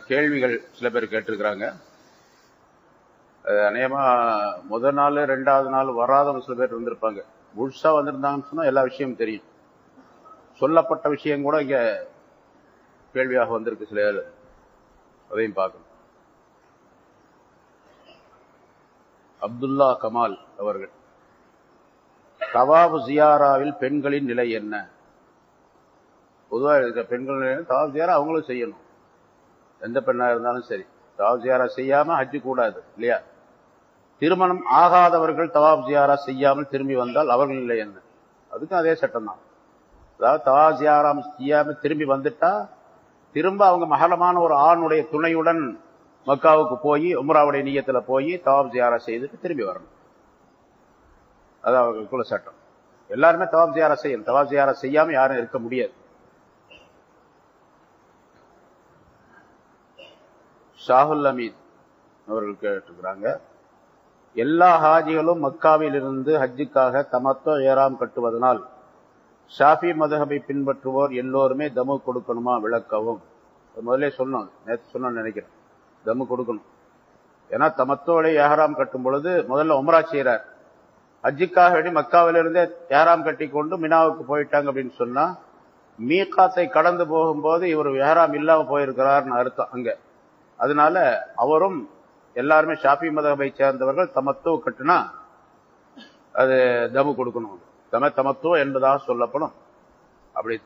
கேள்விகள் சில பேர் கேட்டிருக்கிறாங்க. அநேகமா முதல் நாள் 2வது நாள் வராதவங்க சில பேர் இருந்திருப்பாங்க. முழுசா வந்திருந்தாங்கன்னு சொன்னா எல்லா விஷயமும் தெரியும். சொல்லப்பட்ட விஷயம் கூட இங்க கேள்வியாக வந்திருக்கு. சில அதையும் பார்க்கணும். அப்துல்லா கமால் அவர்கள், தவாப் ஜியாராவில் பெண்களின் நிலை என்ன? பொதுவாக இருக்க பெண்கள் தவாப் ஜியாரா அவங்களும் செய்யணும். எந்த பெண்ணா இருந்தாலும் சரி, தவாப் ஜியாரா செய்யாம ஹஜ்ஜு கூடாது இல்லையா? திருமணம் ஆகாதவர்கள் தவாப் ஜியாரா செய்யாமல் திரும்பி வந்தால் அவர்கள் நிலை என்ன? அதுக்கும் அதே சட்டம் தான். அதாவது தவாப் ஜியாரா செய்யாம திரும்பி வந்துட்டா திரும்ப அவங்க மஹரமான ஒரு ஆணுடைய துணையுடன் மக்காவுக்கு போய் உம்ராவுடைய நியத்துல போய் தவாப் ஜியாரா செய்துட்டு திரும்பி வரணும். அது அவர்களுக்குள்ள சட்டம். எல்லாருமே தவாப் ஜியாரா செய்யணும். தவாப் ஜியாரா செய்யாம யாரும் இருக்க முடியாது. ஷாஹுல் அமீத் அவர்கள் கேட்டிருக்கிறாங்க, எல்லா ஹாஜிகளும் மக்காவில் இருந்து ஹஜ்ஜுக்காக தமத்தோ ஏராம் கட்டுவதனால் ஷாஃபி மதுஹபை பின்பற்றுவோர் எல்லோருமே தமு கொடுக்கணுமா? விளக்கவும். முதலே சொன்னோம், நேற்று சொன்னோன்னு நினைக்கிறேன். தமு கொடுக்கணும். ஏன்னா தமத்தோட ஏஹராம் கட்டும் பொழுது முதல்ல உம்ரா செய்யறார். ஹஜ்ஜுக்காக வேண்டி மக்காவிலிருந்தே ஏஹராம் கட்டி கொண்டு மினாவுக்கு போயிட்டாங்க அப்படின்னு சொன்னா மீகாத்தை கடந்து போகும்போது இவர் ஏஹராம் இல்லாம போயிருக்கிறார்னு அர்த்தம் அங்க. அதனால அவரும் எல்லாருமே ஷாஃபி மதுஹபை சேர்ந்தவர்கள் தமத்தோ கட்டுனா அது தமு கொடுக்கணும். தமத்துவ என்பதாக சொல்லப்படும். அப்படி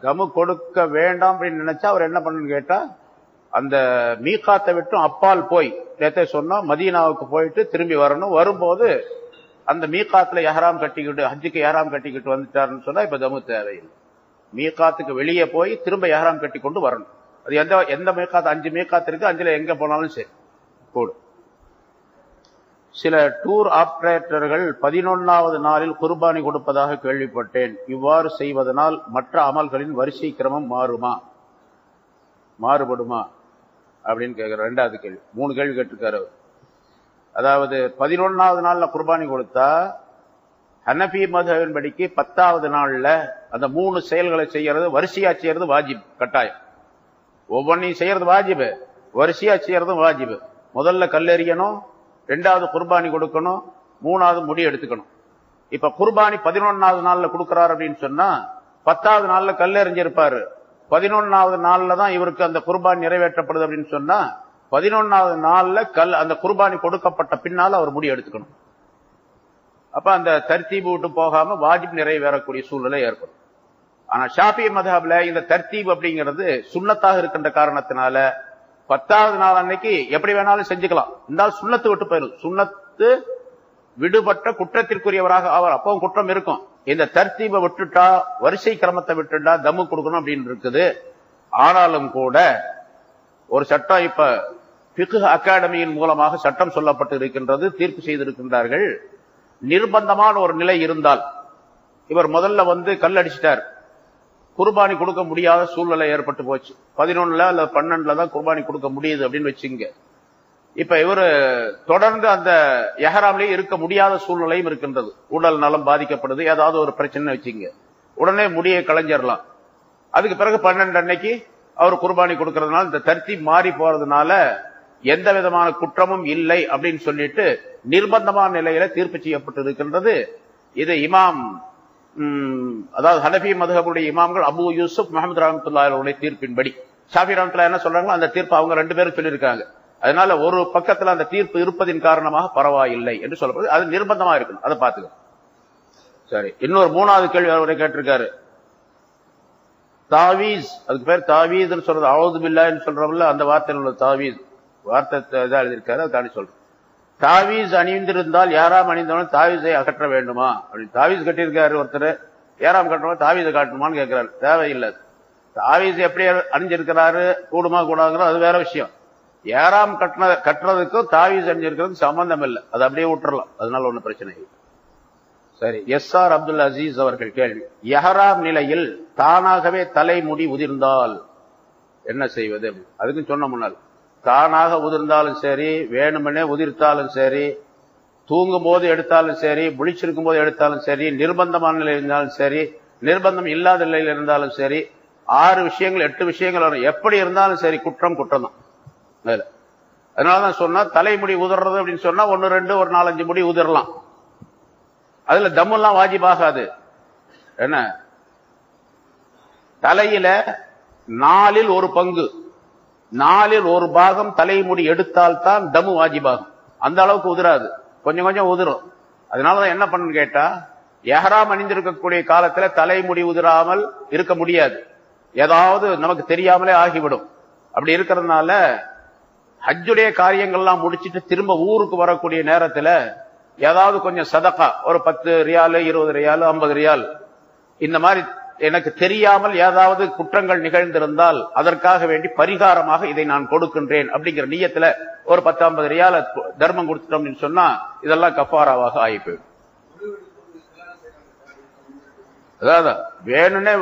தமு கொடுக்க வேண்டாம் அப்படின்னு நினைச்சா அவர் என்ன பண்ணணும்னு கேட்டா, அந்த மீகாத்தை விட்டும் அப்பால் போய் நேத்தே சொன்னா மதீனாவுக்கு போயிட்டு திரும்பி வரணும். வரும்போது அந்த மீகாத்துல எஹராம் கட்டிக்கிட்டு ஹஜ்ஜுக்கு எஹராம் கட்டிக்கிட்டு வந்துட்டாருன்னு சொன்னா இப்ப தமு தேவையில்லை. மீகாத்துக்கு வெளியே போய் திரும்ப எஹராம் கட்டி கொண்டு வரணும். அது எந்த மீகாத்து, 5 மீகாத்து இருக்கு, 5ல எங்க போனாலும் சரி கூடும். சில டூர் ஆபரேட்டர்கள் 11வது நாளில் குர்பானி கொடுப்பதாக கேள்விப்பட்டேன். இவ்வாறு செய்வதனால் மற்ற அமல்களின் வரிசை கிரமம் மாறுபடுமா அப்படின்னு கேட்கிற 2வது கேள்வி. 3 கேள்வி கேட்டிருக்காரு. அதாவது 11வது நாள்ல குர்பானி கொடுத்தா ஹனஃபி மதுஹபின் படிக்கு 10வது நாள்ல அந்த 3 செயல்களை செய்யறது, வரிசையா செய்யறது வாஜிப், கட்டாயம். ஒவ்வொன்றையும் செய்யறது வாஜிபு, வரிசையா செய்யறதும் வாஜிபு. முதல்ல கல்லெறியணும், 2வது குர்பானி கொடுக்கணும், 3வது முடி எடுத்துக்கணும். இப்ப குர்பானி 11வது நாள்ல கொடுக்கிறார் அப்படின்னு சொன்னா 10வது நாள்ல கல்லெறிஞ்சிருப்பாரு. 11வது நாள்ல தான் இவருக்கு அந்த குர்பானி நிறைவேற்றப்படுது அப்படின்னு சொன்னா 11வது நாள்ல அந்த குர்பானி கொடுக்கப்பட்ட பின்னால அவர் முடி எடுத்துக்கணும். அப்ப அந்த தர்த்தீபு விட்டு போகாம வாஜிப் நிறைவேறக்கூடிய சூழ்நிலை ஏற்படும். ஆனா ஷாஃபி மதுஹப்ல இந்த தர்த்தீப் அப்படிங்கிறது சுன்னத்தாக இருக்கின்ற காரணத்தினால 10வது நாள் அன்னைக்கு எப்படி வேணாலும் செஞ்சுக்கலாம். இருந்தாலும் சுன்னத்து விட்டு போயிடும். சுன்னத்து விடுபட்ட குற்றத்திற்குரியவராக அவர் அப்பவும் குற்றம் இருக்கும். இந்த தர்த்தீபை விட்டுட்டா, வரிசை கிரமத்தை விட்டுட்டா தம்மு கொடுக்கணும் அப்படின்னு இருக்குது. ஆனாலும் கூட ஒரு சட்டம் இப்ப ஃபிக்ஹ் அகாடமியின் மூலமாக சட்டம் சொல்லப்பட்டு இருக்கின்றது, தீர்ப்பு செய்திருக்கின்றார்கள். நிர்பந்தமான ஒரு நிலை இருந்தால், இவர் முதல்ல கல்லடிச்சிட்டார், குர்பானி கொடுக்க முடியாத சூழ்நிலை ஏற்பட்டு போச்சு. 11ல அல்ல 12ல தான் குர்பானி கொடுக்க முடியுது அப்படின்னு வச்சுங்க. இப்ப இவரு தொடர்ந்து அந்த எஹராம்லயே இருக்க முடியாத சூழ்நிலையும் இருக்கின்றது. உடல் நலம் பாதிக்கப்படுது, ஏதாவது ஒரு பிரச்சனை வச்சுங்க, உடனே முடியை களைஞ்சிடலாம். அதுக்கு பிறகு 12 அன்னைக்கு அவர் குர்பானி கொடுக்கறதுனால இந்த தர்த்தீப் மாறி போறதுனால எந்த விதமான குற்றமும் இல்லை அப்படின்னு சொல்லிட்டு நிர்பந்தமான நிலையில தீர்ப்பு செய்யப்பட்டு இருக்கின்றது. இது இமாம், அதாவது ஹனஃபி மதுஹபுடைய இமாம்கள் அபு யூசுப் முஹம்மது ரஹ்மத்துல்லாஹி அலைஹி தீர்ப்பின்படி, ஷாஃபி ரஹ்மத்துல்லாஹி என்ன சொல்றாங்களோ அந்த தீர்ப்பு அவங்க 2 பேரும் சொல்லியிருக்காங்க. அதனால ஒரு பக்கத்துல அந்த தீர்ப்பு இருப்பதின் காரணமாக பரவாயில்லை என்று சொல்லப்படுது. அது நிர்பந்தமா இருக்கணும், அதை பார்த்துக்க. சரி, இன்னொரு 3வது கேள்வி அவரை கேட்டிருக்காரு. தாவீஸ், அதுக்கு பேர் தாவீஸ் சொல்றது அவுது பில்லாஹ்னு சொல்றோம்ல, அந்த வார்த்தையில் உள்ள தாவீஸ் வார்த்தை தான் எழுதியிருக்காரு, அதை தாண்டி சொல்றேன். தாவீஸ் அணிந்திருந்தால் யாராம் அணிந்தவனும் தாவீஸை அகற்ற வேண்டுமா அப்படின்னு. தாவீஸ் கட்டியிருக்காரு ஒருத்தர், யாராம் கட்டணும் தாவீஸை காட்டணுமான்னு கேட்கிறாரு. தேவையில்லை. தாவீஸ் எப்படி அணிஞ்சிருக்கிறாரு, கூடுமா கூடாதுங்கிறது அது வேற விஷயம். ஏறாம் கட்டுறதுக்கும் தாவீஸ் அணிஞ்சிருக்கிறதுக்கு சம்பந்தம் இல்லை, அதை அப்படியே விட்டுறலாம். அதனால ஒன்னும் பிரச்சனை இல்லை. சரி, எஸ்ஆர் அப்துல் அசீஸ் அவர்கள் கேள்வி. எஹராம் நிலையில் தானாகவே தலைமுடி உதிர்ந்தால் என்ன செய்வது? அதுக்கும் சொன்ன முன்னால், தானாக உதிர்ந்தாலும் சரி, வேணுமெனே உதிர்த்தாலும் சரி, தூங்கும் போது எடுத்தாலும் சரி, முழிச்சிருக்கும் போது எடுத்தாலும் சரி, நிர்பந்தமான நிலையில் இருந்தாலும் சரி, நிர்பந்தம் இல்லாத நிலையில் இருந்தாலும் சரி, 6 விஷயங்கள் 8 விஷயங்கள் வரும். எப்படி இருந்தாலும் சரி குற்றம் குற்றம் தான். அதனாலதான் சொன்னா தலைமுடி உதறது அப்படின்னு சொன்னா 1 2 ஒரு 4 5 முடி உதிரலாம். அதுல தம்மெல்லாம் வாஜிபாகாது. என்ன, தலையில 4 1 பங்கு 4 1 பாகம் தலைமுடி எடுத்தால்தான் தம்மு வாஜிபாகும். அந்த அளவுக்கு உதிராது, கொஞ்சம் கொஞ்சம் உதிரும். அதனாலதான் என்ன பண்ணு கேட்டா, எஹ்ராம் அணிந்திருக்கக்கூடிய காலத்துல தலைமுடி உதிராமல் இருக்க முடியாது. ஏதாவது நமக்கு தெரியாமலே ஆகிவிடும். அப்படி இருக்கிறதுனால ஹஜ்ஜுடைய காரியங்கள்லாம் முடிச்சிட்டு திரும்ப ஊருக்கு வரக்கூடிய நேரத்துல ஏதாவது கொஞ்சம் சதகா, ஒரு 10 ரியால் 20 ரியால் 50 ரியால், இந்த மாதிரி எனக்கு தெரியாமல் ஏதாவது குற்றங்கள் நிகழ்ந்திருந்தால் அதற்காக வேண்டி பரிகாரமாக இதை நான் கொடுக்கின்றேன் அப்படிங்கிற நியத்துல ஒரு 10 50 ரியால தர்மம் கொடுத்துட்டோம் சொன்னா இதெல்லாம் கஃபாராவாக ஆகி போயிடும். அதாவது வேணும்னே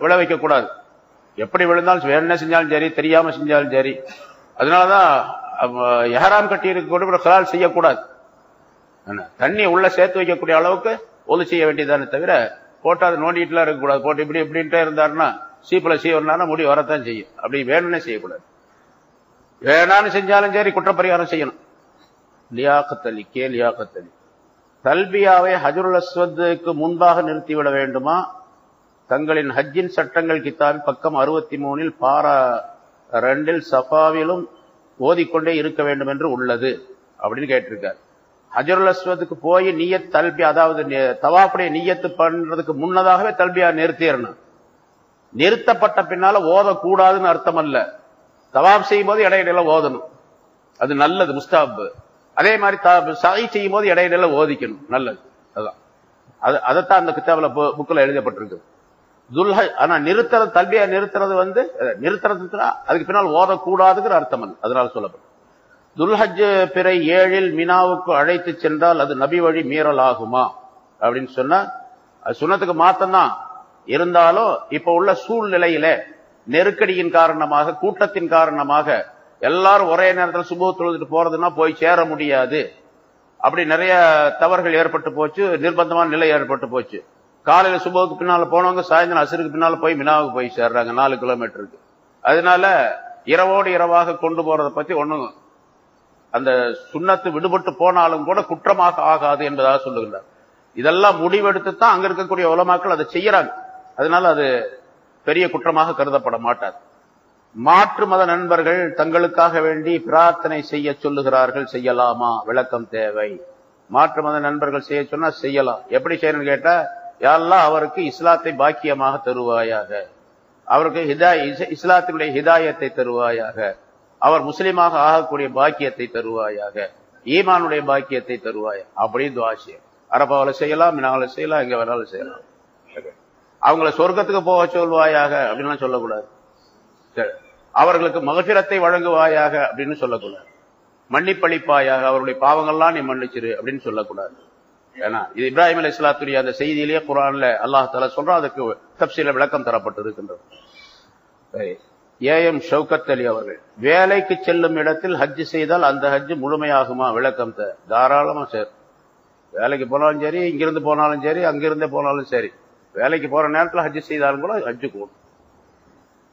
விழ வைக்க கூடாது. எப்படி விழுந்தாலும் வேணும்னே செஞ்சாலும் சரி, தெரியாம செஞ்சாலும் சரி. அதனாலதான் எஹ்ராம் கட்டி இருக்க ஹலால் செய்யக்கூடாது. தண்ணி உள்ள சேர்த்து வைக்கக்கூடிய அளவுக்கு ஒது செய்ய வேண்டியதானே தவிர போட்டு அதை நோண்டிட்டுலாம் இருக்கக்கூடாது. போட்டு இப்படி இப்படின்ட்டே இருந்தாருன்னா சீப்புல செய்யறதுனா முடி வரத்தான் செய்யும். அப்படி வேணும்னே செய்யக்கூடாது. வேணான்னு செஞ்சாலும் சரி குற்றப்பரிகாரம் செய்யணும். லியாக்கத்தலி லியாக்கத்தலி தல்பியாவை ஹஜ்ருல் அஸ்வத்துக்கு முன்பாக நிறுத்திவிட வேண்டுமா? தங்களின் ஹஜ்ஜின் சட்டங்கள் கிதாபில் பக்கம் 63 பாரா 2 சஃபாவிலும் ஓதிக்கொண்டே இருக்க வேண்டும் என்று உள்ளது அப்படின்னு கேட்டிருக்காரு. ஹஜ்ருல் அஸ்வதுக்கு போய் நியத் தல்பியா, அதாவது தவாஃபுடைய நியத்து பண்றதுக்கு முன்னதாகவே தல்பியா நிறுத்திடணும். நிறுத்தப்பட்ட பின்னால ஓதக்கூடாதுன்னு அர்த்தம் அல்ல. தவாப் செய்யும் போது இடையிடையில ஓதணும், அது நல்லது, முஸ்தாப். அதே மாதிரி சை செய்யும் போது இடையிடையில ஓதிக்கணும், நல்லது. அதான் அதைத்தான் அந்த கிதாபுல புக்கில் எழுதப்பட்டிருக்கு. ஆனா நிறுத்துறது, தல்பியா நிறுத்துறது நிறுத்துறது அதுக்கு பின்னால் ஓதக்கூடாதுங்கிற அர்த்தம் அல்ல, அதனால சொல்லப்படும். துல்ஹஜ் பிறை 7 மினாவுக்கு அழைத்து சென்றால் அது நபி வழி மீறல் ஆகுமா அப்படின்னு சொன்னா அது சுன்னத்துக்கு மாத்தம்தான். இருந்தாலும் இப்ப உள்ள சூழ்நிலையில நெருக்கடியின் காரணமாக, கூட்டத்தின் காரணமாக எல்லாரும் ஒரே நேரத்தில் சுபஹ் தொழுதுட்டு போறதுன்னா போய் சேர முடியாது. அப்படி நிறைய தவறுகள் ஏற்பட்டு போச்சு, நிர்பந்தமான நிலை ஏற்பட்டு போச்சு. காலையில சுபஹுக்கு பின்னால போனவங்க சாயந்தரம் அசருக்கு பின்னால போய் மினாவுக்கு போய் சேர்றாங்க 4 கிலோமீட்டருக்கு. அதனால இரவோடு இரவாக கொண்டு போறதை பத்தி ஒண்ணும், அந்த சுன்னத்து விடுபட்டு போனாலும் கூட குற்றமாக ஆகாது என்பதாக சொல்லுகின்றார். இதெல்லாம் முடிவெடுத்து தான் அங்க இருக்கக்கூடிய உலமாக்கள் அதை செய்யறாங்க. அதனால அது பெரிய குற்றமாக கருதப்பட மாட்டாது. மாற்று மத நண்பர்கள் தங்களுக்காக வேண்டி பிரார்த்தனை செய்ய சொல்லுகிறார்கள், செய்யலாமா? விளக்கம் தேவை. மாற்று மத நண்பர்கள் செய்ய சொன்னா செய்யலாம். எப்படி செய்யணும்னு கேட்டா, யா அல்லாஹ் அவருக்கு இஸ்லாத்தை பாக்கியமாக தருவாயாக, அவருக்கு இஸ்லாத்தினுடைய ஹிதாயத்தை தருவாயாக, அவர் முஸ்லீமாக ஆகக்கூடிய பாக்கியத்தை தருவாயாக, ஈமானுடைய பாக்கியத்தை தருவாயா, அப்படி துஆ செய்யும். அரபாவில செய்யலாம், மினாவில செய்யலாம், எங்க வேணாலும் செய்யலாம். அவங்கள சொர்க்கத்துக்கு போக சொல்வாயாக அப்படின்லாம் சொல்லக்கூடாது. அவர்களுக்கு மகஃபிரத்தை வழங்குவாயாக அப்படின்னு சொல்லக்கூடாது. மன்னிப்பளிப்பாயாக, அவருடைய பாவங்கள்லாம் நீ மன்னிச்சிரு அப்படின்னு சொல்லக்கூடாது. ஏன்னா இது இப்ராஹிம் அலைஹிஸ்ஸலாத்துடைய அந்த செய்தியிலேயே குர்ஆன்ல அல்லாஹ் தஆலா சொல்றான், அதுக்கு தஃப்சீல விளக்கம் தரப்பட்டு இருக்கின்றது. ஏஎம் ஷௌகத் அலி அவர்கள், வேலைக்கு செல்லும் இடத்தில் ஹஜ் செய்தால் அந்த ஹஜ் முழுமையாகுமா? விளக்கம் தாராளமா சார். வேலைக்கு போனாலும் சரி, இங்கிருந்து போனாலும் சரி, அங்கிருந்தே போனாலும் சரி, வேலைக்கு போற நேரத்தில் ஹஜ் செய்தாலும் கூட ஹஜ்ஜு கூடும்.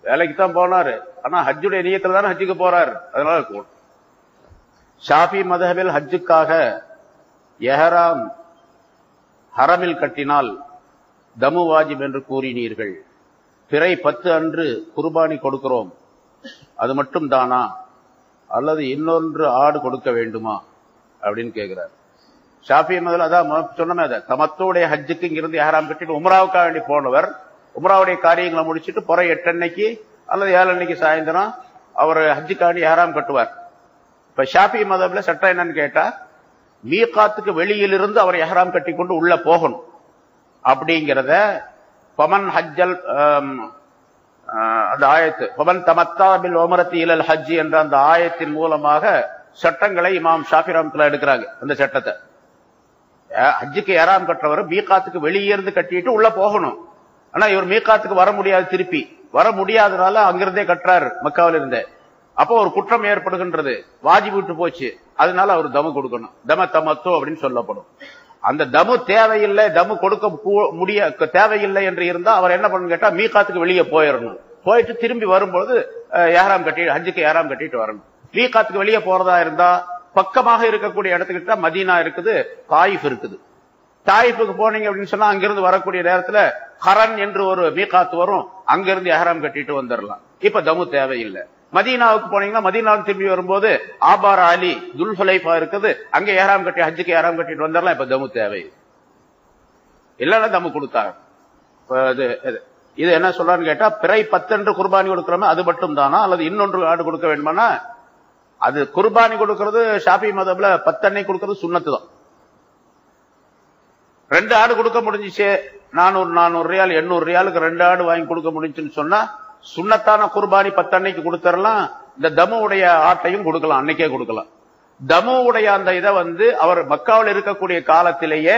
வேலைக்கு தான் போனாரு, ஆனா ஹஜ்ஜுடைய நியத்துல தானே ஹஜ்ஜுக்கு போறாரு, அதனால கூடும். ஷாஃபி மதஹபில் ஹஜ்ஜுக்காக எஹ்ராம் ஹரமில் கட்டினால் தமு வாஜிப் என்று கூறினீர்கள். பிறை 10 அன்று குர்பானி கொடுக்கிறோம், அது மட்டும் தானா அல்லது இன்னொன்று ஆடு கொடுக்க வேண்டுமா அப்படின்னு கேட்கிறார். ஷாஃபி மதல் அதான் சொன்னமே, அதை தமத்தோடைய ஹஜ்ஜுக்கு இங்கிருந்து எஹ்ராம் கட்டிட்டு உம்ராவுக்காக வேண்டி போனவர் உம்ராவுடைய காரியங்களை முடிச்சுட்டு புற 8 அன்னைக்கு அல்லது 7 அன்னைக்கு சாயந்தரம் அவர் ஹஜ்ஜுக்காண்டி எஹ்ராம் கட்டுவார். இப்ப ஷாஃபி மதப்ல சட்டம் என்னன்னு கேட்டா, மீகாத்துக்கு வெளியிலிருந்து அவர் எஹ்ராம் கட்டி கொண்டு உள்ள போகணும் அப்படிங்கிறத பமன் ஹஜ்ஜல் அந்த ஆயத்து பமன் தமத்தா பில் உம்ரத்தி இலல் ஹஜ் என்ற அந்த ஆயத்தின் மூலமாக சட்டங்களை இமாம் ஷாஃபி ரஹ்மத்துல்லாஹி எடுக்கிறாங்க. அந்த சட்டத்தை ஹஜ்ஜுக்கு எஹ்ராம் கட்டுறவர் மீகாத்துக்கு வெளியிருந்து கட்டிட்டு உள்ள போகணும். ஆனா இவர் மீகாத்துக்கு வர முடியாது, திருப்பி வர முடியாதனால அங்கிருந்தே கட்டுறாரு, மக்காவில இருந்தே. அப்போ ஒரு குற்றம் ஏற்படுகின்றது, வாஜிப் விட்டு போச்சு. அதனால அவர் தம கொடுக்கணும், தம தமத்தோ அப்படின்னு சொல்லப்படும். அந்த தமு தேவையில்லை, தமு கொடுக்க முடிய தேவையில்லை என்று இருந்தா அவர் என்ன பண்ணு கேட்டா மீகாத்துக்கு வெளியே போயிடணும். போயிட்டு திரும்பி வரும்போது ஏஹ்ராம் கட்டி ஹஜ்ஜுக்கு ஏஹ்ராம் கட்டிட்டு வரணும். மீகாத்துக்கு வெளியே போறதா இருந்தா பக்கமாக இருக்கக்கூடிய இடத்துக்கிட்ட மதீனா இருக்குது, தாயிஃப் இருக்குது. தாயிஃபுக்கு போனீங்க அப்படின்னு சொன்னா அங்கிருந்து வரக்கூடிய நேரத்துல ஹரன் என்று ஒரு மீகாத்து வரும், அங்கிருந்து ஏஹ்ராம் கட்டிட்டு வந்துடலாம். இப்ப தமு தேவையில்லை. மதீனாவுக்கு போனீங்கன்னா மதீனாவுக்கு திரும்பி வரும்போது ஆபார் அலி துல்ஹுலைஃபா இருக்குது, அங்க ஏஹ்ராம் கட்டி ஹஜ்ஜுக்கு ஏஹ்ராம் கட்டிட்டு வந்துடலாம். இப்ப தமு தேவை இல்லைன்னா தமு கொடுத்தாங்க. இது என்ன சொல்றான்னு கேட்டா பிறை 10 குர்பானி கொடுக்கிறோமே அது மட்டும் தானா அல்லது இன்னொன்று ஆடு கொடுக்க வேண்டுமானா? அது குர்பானி கொடுக்கிறது ஷாஃபி மதப்ல 10 அன்னைக்கு கொடுக்கிறது சுன்னத்து தான். 2 ஆடு கொடுக்க முடிஞ்சிச்சு, 400 ரியால் 800 ரியாலுக்கு 2 ஆடு வாங்கி கொடுக்க முடிஞ்சுன்னு சொன்னா சுன்னத்தான குர்பானி 10 அன்னைக்கு கொடுத்துடலாம். இந்த தமு உடைய ஆட்டையும் கொடுக்கலாம், அன்னைக்கே கொடுக்கலாம். தமு உடைய அந்த இதை அவர் மக்காவில் இருக்கக்கூடிய காலத்திலேயே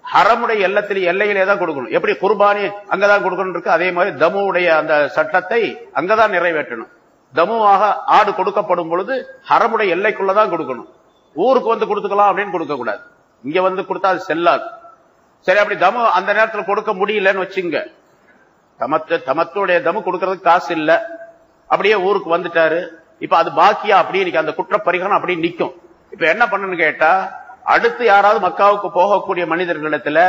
ஹரமுடைய எல்லையிலே தான் கொடுக்கணும். எப்படி குர்பானி அங்கதான் கொடுக்கணும் இருக்கு, அதே மாதிரி தமு உடைய அந்த சட்டத்தை அங்கதான் நிறைவேற்றணும். தமுவாக ஆடு கொடுக்கப்படும் பொழுது ஹரமுடைய எல்லைக்குள்ளதான் கொடுக்கணும். ஊருக்கு கொடுத்துக்கலாம் அப்படின்னு கொடுக்க கூடாது. இங்க கொடுத்தா அது செல்லாது. சரி, அப்படி தமு அந்த நேரத்தில் கொடுக்க முடியலன்னு வச்சுங்க, தமத்துடைய தமு கொடுக்கறதுக்கு காசு இல்ல, அப்படியே ஊருக்கு வந்துட்டாரு. இப்ப அது பாக்கியா அப்படியே அந்த குற்ற பரிகாரம் அப்படியே நிக்கும். இப்ப என்ன பண்ணு கேட்டா அடுத்து யாராவது மக்காவுக்கு போகக்கூடிய மனிதர்களிடத்துல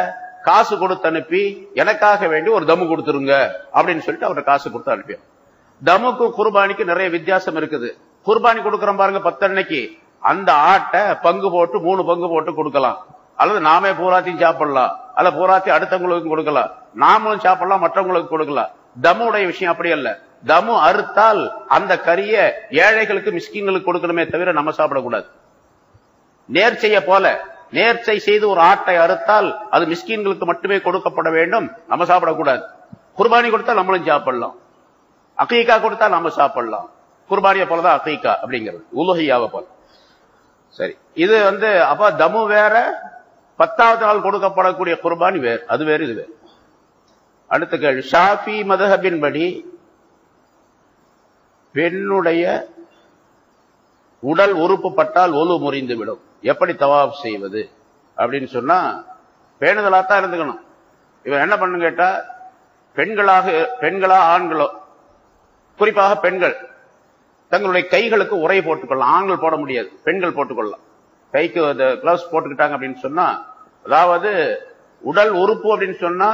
காசு கொடுத்து அனுப்பி எனக்காக வேண்டி ஒரு தமு கொடுத்துருங்க அப்படின்னு சொல்லிட்டு அவரை காசு கொடுத்து அனுப்பியும். தமுக்கும் குர்பானிக்கு நிறைய வித்தியாசம் இருக்குது. குர்பானி கொடுக்கறோம் பாருங்க 10 அன்னைக்கு, அந்த ஆட்டை பங்கு போட்டு 3 பங்கு போட்டு கொடுக்கலாம், அல்லது நாமே பூராத்தையும் சாப்பிடலாம், அல்ல பூராத்தையும் அடுத்தவங்களுக்கு கொடுக்கலாம், நாமளும் சாப்பிடலாம், மற்றவங்களுக்கு கொடுக்கலாம். தமுடைய விஷயம் அப்படி அல்ல. தமு அறுத்தால் அந்த கறிய ஏழைகளுக்கு மிஸ்கின்களுக்கு கொடுக்கணுமே தவிர நம்ம சாப்பிடக்கூடாது. நேர்ச்சைய போல நேர்ச்சை செய்து ஒரு ஆட்டை அறுத்தால் அது மிஸ்கின்களுக்கு மட்டுமே கொடுக்கப்பட வேண்டும், நம்ம சாப்பிடக்கூடாது. குர்பானி கொடுத்தா நம்மளும் சாப்பிடலாம், அகீகா கொடுத்தா நம்ம சாப்பிடலாம். குர்பானியை போலதான் அகீகா அப்படிங்கிறது, உலுஹியாவை போல. சரி, இது அப்ப தமு வேற, 10வது நாள் கொடுக்கப்படக்கூடிய குர்பானி வேறு, அது வேறு இது வேறு. அடுத்த கேள்வி, ஷாஃபி மதஹபின் படி பெண்ணுடைய உடல் உறுப்பு பட்டால் ஒலு முறிந்து விடும், எப்படி தவாப் செய்வது அப்படின்னு சொன்னா பேணுதலாத்தான் இருந்துக்கணும். இவன் என்ன பண்ணு கேட்டா பெண்களா ஆண்களோ, குறிப்பாக பெண்கள் தங்களுடைய கைகளுக்கு உரை போட்டுக்கொள்ளலாம். ஆண்கள் போட முடியாது, பெண்கள் போட்டுக்கொள்ளலாம். கைக்கு கிளவுஸ் போட்டுக்கிட்டாங்க அப்படின்னு சொன்னா, அதாவது உடல் உறுப்பு அப்படின்னு சொன்னா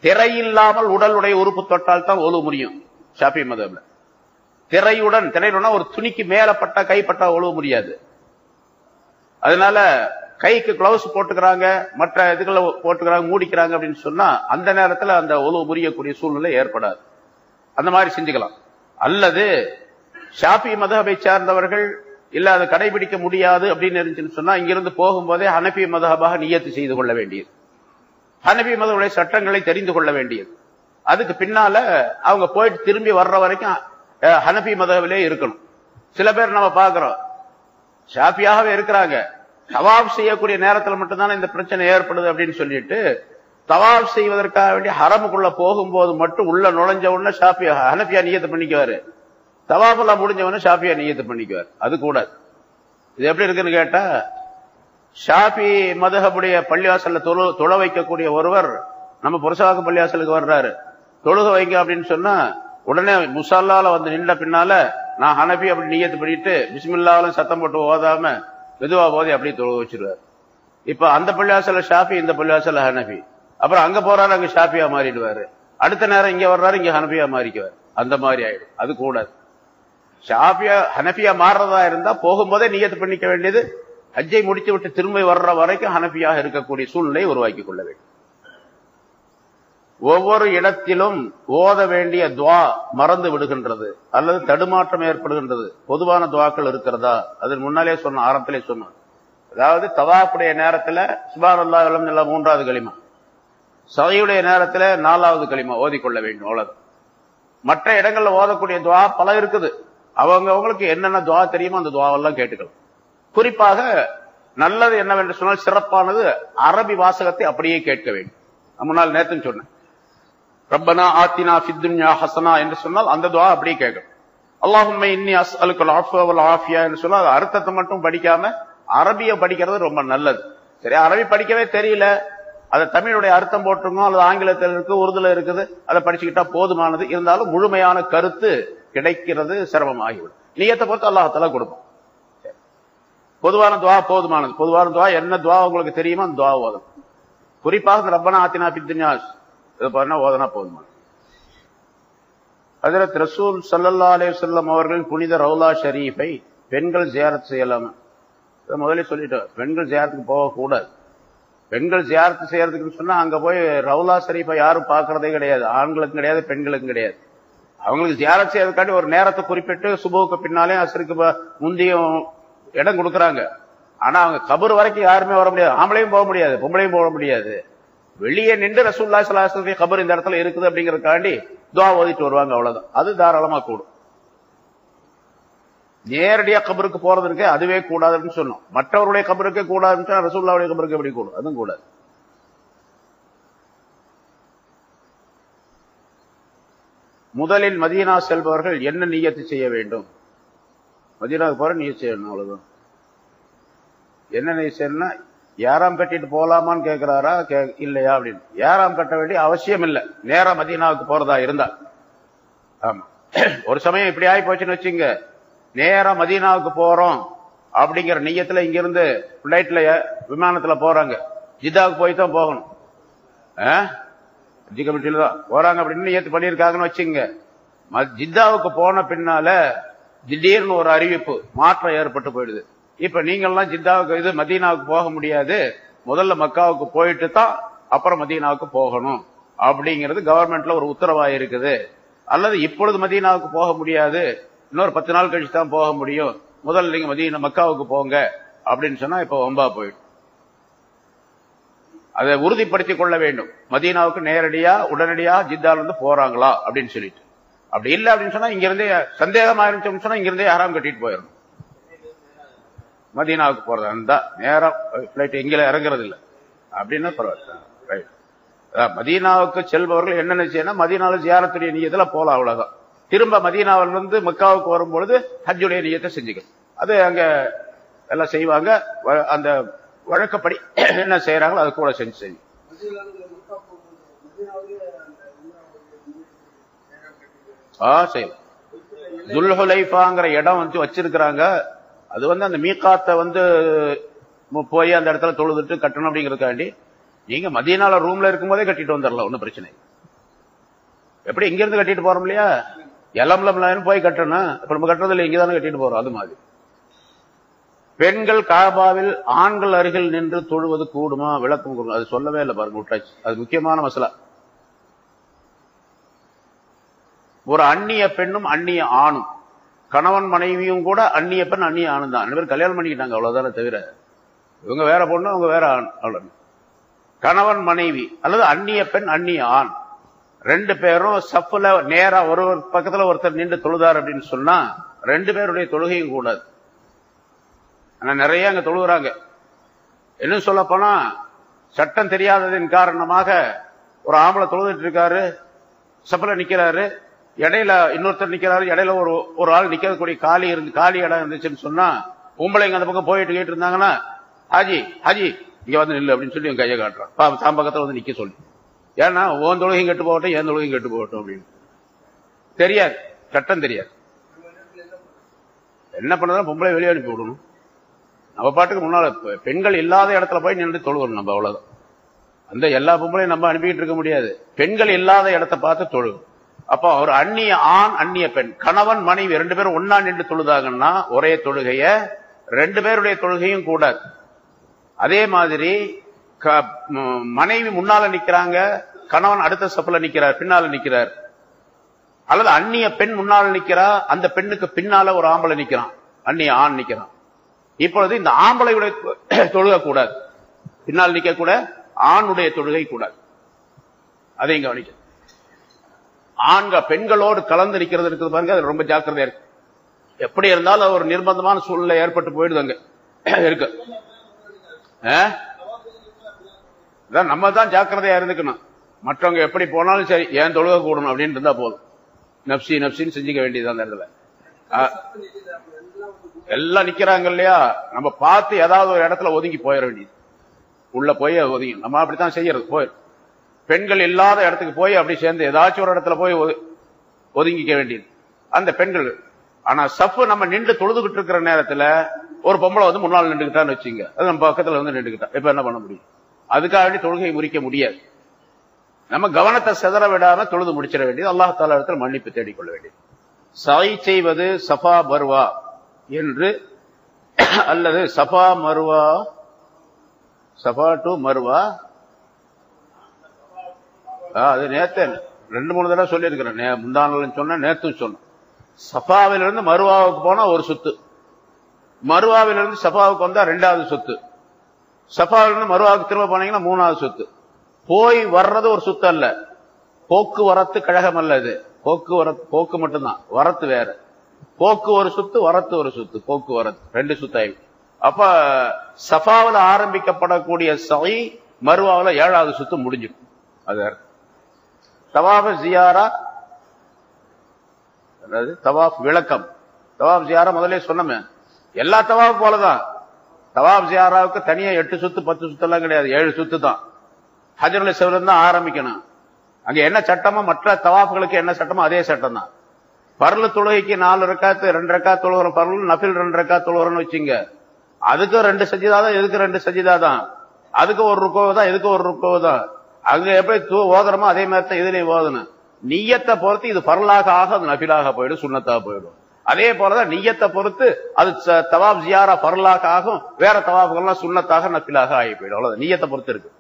திரையில்லாமல் உடலுடைய உறுப்பு தொட்டால் தான் ஒலு முறியும் ஷாஃபி மதப்ல. திரையுடன் ஒரு துணிக்கு மேலப்பட்ட கைப்பட்டா ஒழுவ முடியாது. அதனால கைக்கு கிளவுஸ் போட்டுக்கிறாங்க, மற்ற இதுகளை போட்டுக்கிறாங்க, மூடிக்கிறாங்க அப்படின்னு சொன்னா அந்த நேரத்தில் அந்த ஒழுவு முறியக்கூடிய சூழ்நிலை ஏற்படாது. அந்த மாதிரி செஞ்சுக்கலாம். அல்லது ஷாஃபி மதஹபை சார்ந்தவர்கள் இல்ல அதை கடைபிடிக்க முடியாது அப்படின்னு இருந்துச்சுன்னு சொன்னா இங்கிருந்து போகும்போதே ஹனபி மதஹபாக நியத்து செய்து கொள்ள வேண்டியது, ஹனபி மதஹுடைய சட்டங்களை தெரிந்து கொள்ள வேண்டியது. அதுக்கு பின்னால அவங்க போயிட்டு திரும்பி வர்ற வரைக்கும் ஹனபி மதஹபிலே இருக்கணும். சில பேர் நம்ம பார்க்கிறோம் ஷாஃபியாகவே இருக்கிறாங்க, தவாப் செய்யக்கூடிய நேரத்தில் மட்டும்தானே இந்த பிரச்சனை ஏற்படுது அப்படின்னு சொல்லிட்டு தவாப் செய்வதற்காக வேண்டிய ஹரமுக்குள்ள போகும்போது மட்டும் உள்ள நுழைஞ்ச உடனே ஹனபியா நியத்து பண்ணிக்குவாரு, தவாஃபெல்லாம் முடிஞ்ச உடனே ஷாஃபியா நியத்து பண்ணிக்குவார். அது கூடாது. இது எப்படி இருக்குன்னு கேட்டா, ஷாஃபி மதஹபுடைய பள்ளிவாசல்ல தொழ வைக்கக்கூடிய ஒருவர் நம்ம புரசவாக்கு பள்ளிவாசலுக்கு வர்றாரு, தொழுக வைங்க அப்படின்னு சொன்னா உடனே முசல்லால நின்ற பின்னால நான் ஹனபி அப்படி நியத்து பண்ணிட்டு பிஸ்மில்லாவும் சத்தம் போட்டு ஓதாம மெதுவா போதை அப்படியே தொழுக வச்சிருவார். இப்ப அந்த பள்ளிவாசல்ல ஷாஃபி, இந்த பள்ளிவாசல்ல ஹனபி. அப்புறம் அங்க போறாரு, அங்க ஷாஃபியா மாறிடுவாரு. அடுத்த நேரம் இங்க வர்றாரு, இங்க ஹனபியா மாறிக்குவார். அந்த மாதிரி ஆயிடும். அது கூடாது. ஷாஃபியா ஹனபியா மாறுறதா இருந்தா போகும்போதே நியத்து பண்ணிக்க வேண்டியது, ஹஜ்ஜை முடித்து விட்டு திரும்ப வர்ற வரைக்கும் ஹனபியாக இருக்கக்கூடிய சூழ்நிலையை உருவாக்கி கொள்ள வேண்டும். ஒவ்வொரு இடத்திலும் ஓத வேண்டிய துவா மறந்து விடுகின்றது அல்லது தடுமாற்றம் ஏற்படுகின்றது. பொதுவான துவாக்கள் இருக்கிறதா? அதன் முன்னாலே சொன்ன, ஆரம்பத்திலே சொன்ன, அதாவது தவாஃபுடைய நேரத்தில் சுப்ஹானல்லாஹ் வல்ஹம்துலில்லாஹ் 3வது கலிமா, சஹீஹுடைய நேரத்தில் 4வது கலிமா ஓதிக்கொள்ள வேண்டும். அவ்வளவு. மற்ற இடங்கள்ல ஓதக்கூடிய துவா பல இருக்குது. அவங்களுக்கு என்னென்ன துவா தெரியுமோ அந்த துவாவெல்லாம் கேட்டுக்கலாம். குறிப்பாக நல்லது என்னவென்று சொன்னால், சிறப்பானது அரபி வாசகத்தை அப்படியே கேட்க வேண்டும். முன்னால் நேத்து சொன்னேன், ரப்பனா ஆத்தினா ஃபித் துன்யா ஹஸனா என்று சொன்னால் அந்த துவா அப்படியே கேட்கணும். அல்லாஹும்ம இன்னி அஸ்அலுக்கல் அஃப்வ வல் ஆஃபியா என்று சொன்னால் அர்த்தத்தை மட்டும் படிக்காம அரபிய படிக்கிறது ரொம்ப நல்லது. சரி, அரபி படிக்கவே தெரியல, அதை தமிழுடைய அர்த்தம் போட்டுருங்க, அல்லது ஆங்கிலத்தில் இருக்கு, உருதுல இருக்குது, அதை படிச்சுக்கிட்டா போதுமானது. இருந்தாலும் முழுமையான கருத்து கிடைக்கிறது சிரமமாகிவிடும். நியத்தை பொறுத்து அல்லாஹ் கொடுப்போம். பொதுவான துவா போதுமானது. பொதுவான துவா என்ன துவா உங்களுக்கு தெரியுமா, அந்த துவா ஓதணும். குறிப்பாக ரப்பனா ஆத்தினா ஃபித் துன்யா இது பண்ணா ஓதனா போதுமானது. ஹஜ்ரத் ரசூல் ஸல்லல்லாஹு அலைஹி வஸல்லம் அவர்களின் புனித ரவுலா ஷரீஃபை பெண்கள் ஜியாரத் செய்யலாம். முதல்ல சொல்லிட்டோம், பெண்கள் ஜியாரத்துக்கு போகக்கூடாது. பெண்கள் ஜியாரத்து செய்யறதுக்குன்னு சொன்னா அங்க போய் ரவுலா ஷரீஃபை யாரும் பாக்குறதே கிடையாது. ஆண்களுக்கும் கிடையாது, பெண்களுக்கும் கிடையாது. அவங்களுக்கு ஜியாரத் செய்யறதுக்காண்டி ஒரு நேரத்தை குறிப்பிட்டு சுபுவுக்கு பின்னாலே அஸ்ருக்கு முந்தியும் இடம் கொடுக்கறாங்க. ஆனா அவங்க கபர் வரைக்கும் யாருமே வர முடியாது. ஆம்பளையும் போக முடியாது, பொம்பளையும் போக முடியாது. வெளியே நின்று ரசூலுல்லாஹி ஸல்லல்லாஹு அலைஹி வஸல்லம் கபர் இந்த இடத்துல இருக்குது அப்படிங்கறதுக்காண்டி துஆ ஓதிட்டு வருவாங்க, அவ்வளவுதான். அது தாராளமா கூடும். நேரடியா கபருக்கு போறது இருக்கு, அதுவே கூடாதுன்னு சொன்னோம். மற்றவருடைய கபருக்கே கூடாதுன்னு ரசூலுல்லாஹுடைய கபருக்கு எப்படி கூடும்? அதுவும் கூடாது. முதலில் மதீனா செல்பவர்கள் என்ன நியத்து செய்ய வேண்டும்? மதீனாவுக்கு போற நியத்து செய்யணும், அவ்வளவுதான். என்ன நியத்து செய்யணும்னா, ஏறாம் கட்டிட்டு போலாமான்னு கேட்கிறாரா இல்லையா அப்படின்னு. ஏறாம் கட்ட வேண்டிய அவசியம் இல்லை, நேரா மதீனாவுக்கு போறதா இருந்தா. ஆமா, ஒரு சமயம் இப்படி ஆகி போச்சுன்னு வச்சுங்க, நேரா மதீனாவுக்கு போறோம் அப்படிங்கிற நியத்துல இங்கிருந்து பிளைட்ல விமானத்துல போறாங்க, ஜித்தாவுக்கு போய் தான் போகணும். ஹஜ் கமிட்டியில தான் போறாங்க அப்படின்னு நியத்து பண்ணியிருக்காங்கன்னு வச்சுங்க. ஜித்தாவுக்கு போன பின்னால திடீர்னு ஒரு அறிவிப்பு, மாற்றம் ஏற்பட்டு போயிடுது. இப்ப நீங்கள்லாம் ஜித்தாவுக்கு இது மதீனாவுக்கு போக முடியாது, முதல்ல மக்காவுக்கு போயிட்டு தான் அப்புறம் மதீனாவுக்கு போகணும் அப்படிங்கிறது கவர்மெண்ட்ல ஒரு உத்தரவா இருக்குது. அல்லது இப்பொழுது மதீனாவுக்கு போக முடியாது, இன்னொரு 10 நாள் கழிச்சு தான் போக முடியும், முதல்ல நீங்க மக்காவுக்கு போங்க அப்படின்னு சொன்னா இப்ப வம்பா போயிடும். அதை உறுதிப்படுத்திக் கொள்ள வேண்டும். மதீனாவுக்கு நேரடியா உடனடியா ஜித்தால இருந்து போறாங்களா அப்படின்னு சொல்லிட்டு. அப்படி இல்லை அப்படின்னு சொன்னா இங்க இருந்தே சந்தேகமா இருந்துச்சு சொன்னா இங்க இருந்தே ஹராம் கட்டிட்டு போயிடணும். மதீனாவுக்கு போறதா இருந்தா நேரம் பிளைட் எங்கேயும் இறங்குறது இல்லை அப்படின்னா பரவாயில்ல. மதீனாவுக்கு செல்பவர்கள் என்னென்ன செய்யணும், மதீனாவில் ஜியாரத்துடைய நியத்துல போலாம், அவ்வளவுதான். திரும்ப மதீனாவில இருந்து மக்காவுக்கு வரும்பொழுது ஹஜ்ஜுடைய நியத்தை செஞ்சுக்கணும். அது அங்க எல்லாம் செய்வாங்க, அந்த வழக்கப்படி என்ன செய்யறாங்களோ அது கூட செஞ்சு செய்யும். செய்யலாம். துல்ஹுலைஃபாங்கிற இடம் வச்சிருக்கிறாங்க. அது அந்த மீகாத்தை போய் அந்த இடத்துல தொழுதுட்டு கட்டணும் அப்படிங்கறதுக்காண்டி நீங்க மதீனால ரூம்ல இருக்கும் போதே கட்டிட்டு வந்துடலாம், ஒன்னும் பிரச்சனை. எப்படி இங்க இருந்து கட்டிட்டு போறோம் இல்லையா, எலம்லம் போய் கட்டணும். இப்ப நம்ம கட்டுறதுல இங்கதானே கட்டிட்டு போறோம். அது மாதிரி பெண்கள் காபாவில் ஆண்கள் அருகில் நின்று தொழுவது கூடுமா? விளக்கம் கூடும். அது சொல்லவே இல்லை பாருங்க, விட்டாச்சு. அது முக்கியமான மசலா. ஒரு அந்நிய பெண்ணும் அந்நிய ஆணும், கணவன் மனைவியும் கூட அந்நிய பெண் அந்நிய ஆணும் தான். 2 பேரும் கல்யாணம் பண்ணிக்கிட்டாங்க, அவ்வளவுதானே தவிர இவங்க வேற பொண்ணு அவங்க வேற ஆண். அவ்வளவு. கணவன் மனைவி அல்லது அந்நிய பெண் அந்நிய ஆண் 2 பேரும் சஃப்ல நேரா ஒரு பக்கத்துல ஒருத்தர் நின்று தொழுதார் அப்படின்னு சொன்னா 2 பேருடைய தொழுகையும் கூடாது. ஆனா நிறைய அங்க தொழுகிறாங்க. என்ன சொல்ல போனா சட்டம் தெரியாததின் காரணமாக ஒரு ஆம்பளை தொழுதுட்டு இருக்காரு, சஃப்ல நிக்கிறாரு, இடையில இன்னொருத்தர் நிக்கிறாரு, இடையில ஒரு ஆள் நிக்கக்கூடிய காலி இடம் இருந்துச்சுன்னு சொன்னா பொம்பளைங்க அந்த பக்கம் போயிட்டு கேட்டு இருந்தாங்கன்னா, ஹாஜி ஹாஜி இங்க நில்லு அப்படின்னு சொல்லி கையை காட்டுறான், தாம் பக்கத்துல நிக்க சொல்லி. ஏன்னா உன் தொழுகையும் கெட்டு போகட்டும், என் தொழுகையும் கெட்டு போகட்டும் அப்படின்னு. தெரியாது, சட்டம் தெரியாது. என்ன பண்ணதான் பொம்பளை வெளியே அனுப்பி விடணும். நம்ம பாட்டுக்கு முன்னால பெண்கள் இல்லாத இடத்துல போய் நின்று தொழுகணும் நம்ம, அவ்வளவுதான். அந்த எல்லா பொம்பளையும் நம்ம அனுப்பிக்கிட்டு இருக்க முடியாது. பெண்கள் இல்லாத இடத்தை பார்த்து தொழுகும். அப்போ ஒரு அந்நிய ஆண் அந்நிய பெண், கணவன் மனைவி 2 பேரும் ஒன்னா நின்று தொழுதாங்கன்னா ஒரே தொழுகைய 2 பேருடைய தொழுகையும் கூடாது. அதே மாதிரி மனைவி முன்னால நிக்கிறாங்க, கணவன் அடுத்த சப்புல நிக்கிறார், பின்னால நிக்கிறார். அல்லது அந்நிய பெண் முன்னால நிக்கிறா, அந்த பெண்ணுக்கு பின்னால ஒரு ஆம்பளை நிக்கிறான், அந்நிய ஆண் நிக்கிறான். இப்பொழுது இந்த ஆம்பளையுடைய தொழுகை கூடாது, பின்னால் நிக்க கூட ஆணுடைய தொழுகை கூடாது. அதையும் கவனிக்க. பெண்களோடு கலந்து நிக்கிறது இருக்குது பாருங்க, அது ரொம்ப ஜாக்கிரதையா இருக்கு. எப்படி இருந்தாலும் ஒரு நிர்பந்தமான சூழ்நிலை ஏற்பட்டு போயிடுதாங்க இருக்கு. நம்ம தான் ஜாக்கிரதையா இருந்துக்கணும். மற்றவங்க எப்படி போனாலும் சரி ஏன் தொழுகை கூடணும் அப்படின்னு இருந்தா போதும். நப்சி நப்சின்னு செஞ்சுக்க வேண்டியது அந்த இடத்துல. எல்லாம் நிக்கிறாங்க இல்லையா, நம்ம பார்த்து ஏதாவது ஒரு இடத்துல ஒதுங்கி போயிட வேண்டியது. உள்ள போய் ஒதுங்கி. நம்ம அப்படித்தான் செய்யறது. போய் பெண்கள் இல்லாத இடத்துக்கு போய் அப்படி சேர்ந்து ஏதாச்சும் ஒரு இடத்துல போய் ஒதுங்கிக்க வேண்டியது அந்த பெண்கள். ஆனா சஃப் நம்ம நின்று தொழுதுகிட்டு இருக்கிற நேரத்துல ஒரு பொம்பளை வந்து முன்னால் நின்றுகிட்டான்னு வச்சுங்க, அது நம்ம பக்கத்துல வந்து நின்றுகிட்டா, இப்ப என்ன பண்ண முடியும்? அதுக்காக வேண்டி தொழுகை முறிக்க முடியாது. நம்ம கவனத்தை சிதற விடாம தொழுது முடிச்சிட வேண்டியது, அல்லாஹ் தஆலா இடத்துல மன்னிப்பு தேடிக்கொள்ள வேண்டியது. சாய் செய்வது சஃபா மர்வா என்று அல்லது Safa Marwa, Safa to Marwa, அது நேத்து 2-3 தடவை சொல்லி இருக்கிறேன். முந்தானல் சொன்ன, நேத்து சொன்ன. சஃபாவிலிருந்து மருவாவுக்கு போனா ஒரு சுத்து, மருவாவிலிருந்து சஃபாவுக்கு வந்தா 2வது சுத்து, சஃபாவிலிருந்து மருவாவுக்கு திரும்ப போனீங்கன்னா 3வது சுத்து. போய் வர்றது ஒரு சுத்து அல்ல, போக்குவரத்து கழகம் அல்ல. இது போக்குவரத்து, போக்கு மட்டும்தான், வரத்து வேற. போக்கு ஒரு சுத்து, வரத்து ஒரு சுத்து, போக்குவரத்து 2 சுத்தாய். அப்ப சஃபாவில் ஆரம்பிக்கப்படக்கூடிய சை மருவாவில் 7வது சுத்து முடிஞ்சிடும். அது தவாஃப் ஜியாரா, அதாவது தவாஃப் விளக்கம். தவாஃப் ஜியாரா முதலே சொன்னமே, எல்லா தவாஃப் போலதான். தவாஃப் ஜியாராவுக்கு தனியா 8 சுத்து 10 சுத்து எல்லாம் கிடையாது, 7 சுத்து தான். ஹஜ்ருல் அஸ்வத் தான் ஆரம்பிக்கணும். அங்க என்ன சட்டமோ மற்ற தவாஃப்களுக்கு என்ன சட்டமோ அதே சட்டம் தான். பர்லு தொழுகைக்கு 4 ரக்காத்து 2 ரக்காத் தொழுகிறோம், பர்லு நஃபில் 2 ரக்காத் தொழுகிறோம்னு வச்சுங்க, அதுக்கு 2 சஜிதா தான், எதுக்கு 2 சஜிதா தான், அதுக்கு ஒரு ருக்கோ தான், எதுக்கு ஒரு ருக்கோ தான். அங்க எப்படி ஓதுறமோ அதே மாதிரி தான் இதுலயும் ஓதணும். நிய்யத்தை பொறுத்து இது பர்லாக ஆக அது நஃபிலாக போயிடும், சுன்னத்தாக போயிடும். அதே போலதான் நிய்யத்தை பொறுத்து அது தவாப் ஜியாரா பர்லாக ஆகும், வேற தவாப்கள்லாம் சுன்னத்தாக நஃபிலாக ஆகி போயிடும். அவ்வளவு நிய்யத்தை பொறுத்து இருக்கு.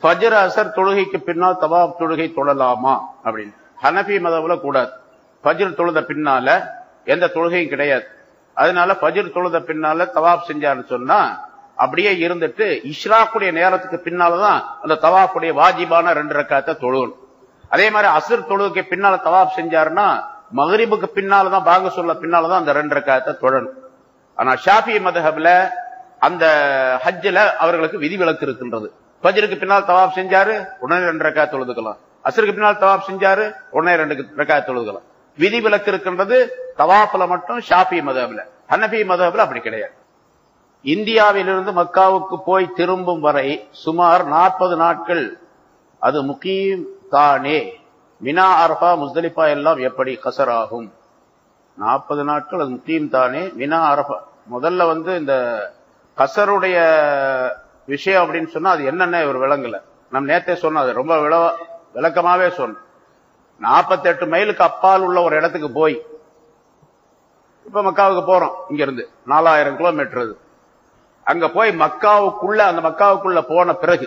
ஃபஜ்ர் அசர் தொழுகைக்கு பின்னால் தவாப் தொழுகை தொழலாமா அப்படின்னு ஹனஃபி மதவுல கூடாது. ஃபஜ்ர் தொழுத பின்னால எந்த தொழுகையும் கிடையாது. அதனால ஃபஜ்ர் தொழுத பின்னால தவாப் செஞ்சாருன்னு சொன்னா அப்படியே இருந்துட்டு இஷ்ராக்குடைய நேரத்துக்கு பின்னால்தான் அந்த தவாஃபுடைய வாஜிபான 2 ரக்காத்தை தொழுகணும். அதே மாதிரி அஸ்ர் தொழுகைக்கு பின்னால தவாப் செஞ்சாருன்னா மக்ரிபுக்கு பின்னால்தான், பாங்க சொல்ல பின்னால்தான் அந்த 2 ரக்காத்தை தொழணும். ஆனா ஷாஃபி மதுஹப்ல அந்த ஹஜ்ஜில அவர்களுக்கு விதிவிலக்கு இருக்கின்றது. ஃபஜ்ருக்கு பின்னால் தவாப் செஞ்சாரு, உடனே 2 ரக்காத் தொழுதுக்கலாம். அஸ்ருக்கு பின்னால் தவாப் செஞ்சாரு, உடனே 2 ரக்காத் தொழுதுக்கலாம். விதிவிலக்கு இருக்கின்றது தவாஃப்ல மட்டும் ஷாஃபி மதுஹப்ல. ஹனஃபி மதுஹப்ல அப்படி கிடையாது. இந்தியாவிலிருந்து மக்காவுக்கு போய் திரும்பும் வரை சுமார் 40 நாட்கள் அது முகீம் தானே. மினா அரஃபா முஸ்தலிஃபா எல்லாம் எப்படி கசர் ஆகும்? 40 நாட்கள் அது முகீம் தானே, மினா அரஃபா. முதல்ல வந்து இந்த கசருடைய விஷயம் அப்படின்னு சொன்னா அது என்னன்னு ஒரு விளங்கல. நம்ம நேத்தே சொன்னோம், அது ரொம்ப விளக்கமாவே சொன்னோம். 48 மைலுக்கு அப்பால் உள்ள ஒரு இடத்துக்கு போய் இப்ப மக்காவுக்கு போறோம், இங்க இருந்து 4000 கிலோமீட்டர். அங்க போய் மக்காவுக்குள்ள, அந்த மக்காவுக்குள்ள போன பிறகு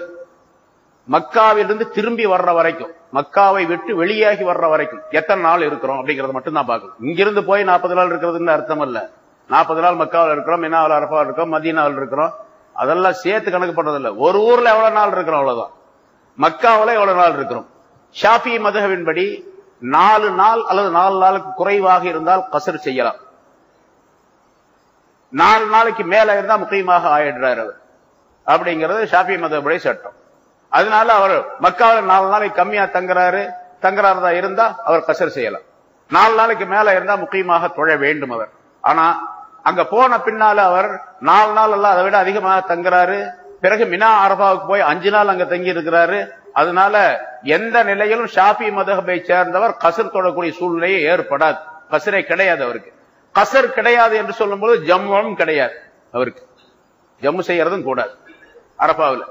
மக்காவிலிருந்து திரும்பி வர்ற வரைக்கும், மக்காவை விட்டு வெளியாகி வர்ற வரைக்கும் எத்தனை நாள் இருக்கிறோம் அப்படிங்கறத மட்டும் தான் பார்க்கணும். இங்கிருந்து போய் 40 நாள் இருக்கிறதுன்னு அர்த்தம் இல்ல. 40 நாள் மக்காவில் இருக்கிறோம், மினாவில் அரஃபாவில் இருக்கிறோம், மதீனாவில் இருக்கிறோம், அதெல்லாம் சேர்த்து கணக்கு பண்றதில்ல. ஒரு ஊர்ல எவ்வளவு நாள் இருக்கிறோம் அவ்வளவுதான். மக்காவில் எவ்வளவு நாள் இருக்கிறோம்? ஷாஃபி மதுஹபின் படி 4 நாள் அல்லது 4 நாளுக்கு குறைவாக இருந்தால் கஸ்ர் செய்யலாம். 4 நாளைக்கு மேல இருந்தா முக்கியமாக ஆயிடுறாரு அவர், அப்படிங்கிறது ஷாஃபி மதுஹபுடைய சட்டம். அதனால அவர் மக்காவில் 4 நாளைக்கு கம்மியா தங்குறாரதா இருந்தா அவர் கஸ்ர் செய்யலாம். 4 நாளைக்கு மேல இருந்தா முக்கியமாக தொழ வேண்டும் அவர். ஆனா அங்க போன பின்னால அவர் 4 நாள் அல்ல, அதை விட அதிகமாக தங்குறாரு. பிறகு மினா அரஃபாவுக்கு போய் 5 நாள் அங்க தங்கி இருக்கிறாரு. அதனால எந்த நிலையிலும் ஷாஃபி மதுஹபை சேர்ந்தவர் கஸ்ர் தொழக்கூடிய சூழ்நிலையே ஏற்படாது. கஸ்ரே கிடையாது அவருக்கு. கஸ்ர் கிடையாது என்று சொல்லும் போது ஜம்மும் கிடையாது அவருக்கு, ஜம்மு செய்யறதும் கூடாது. அரஃபாவில்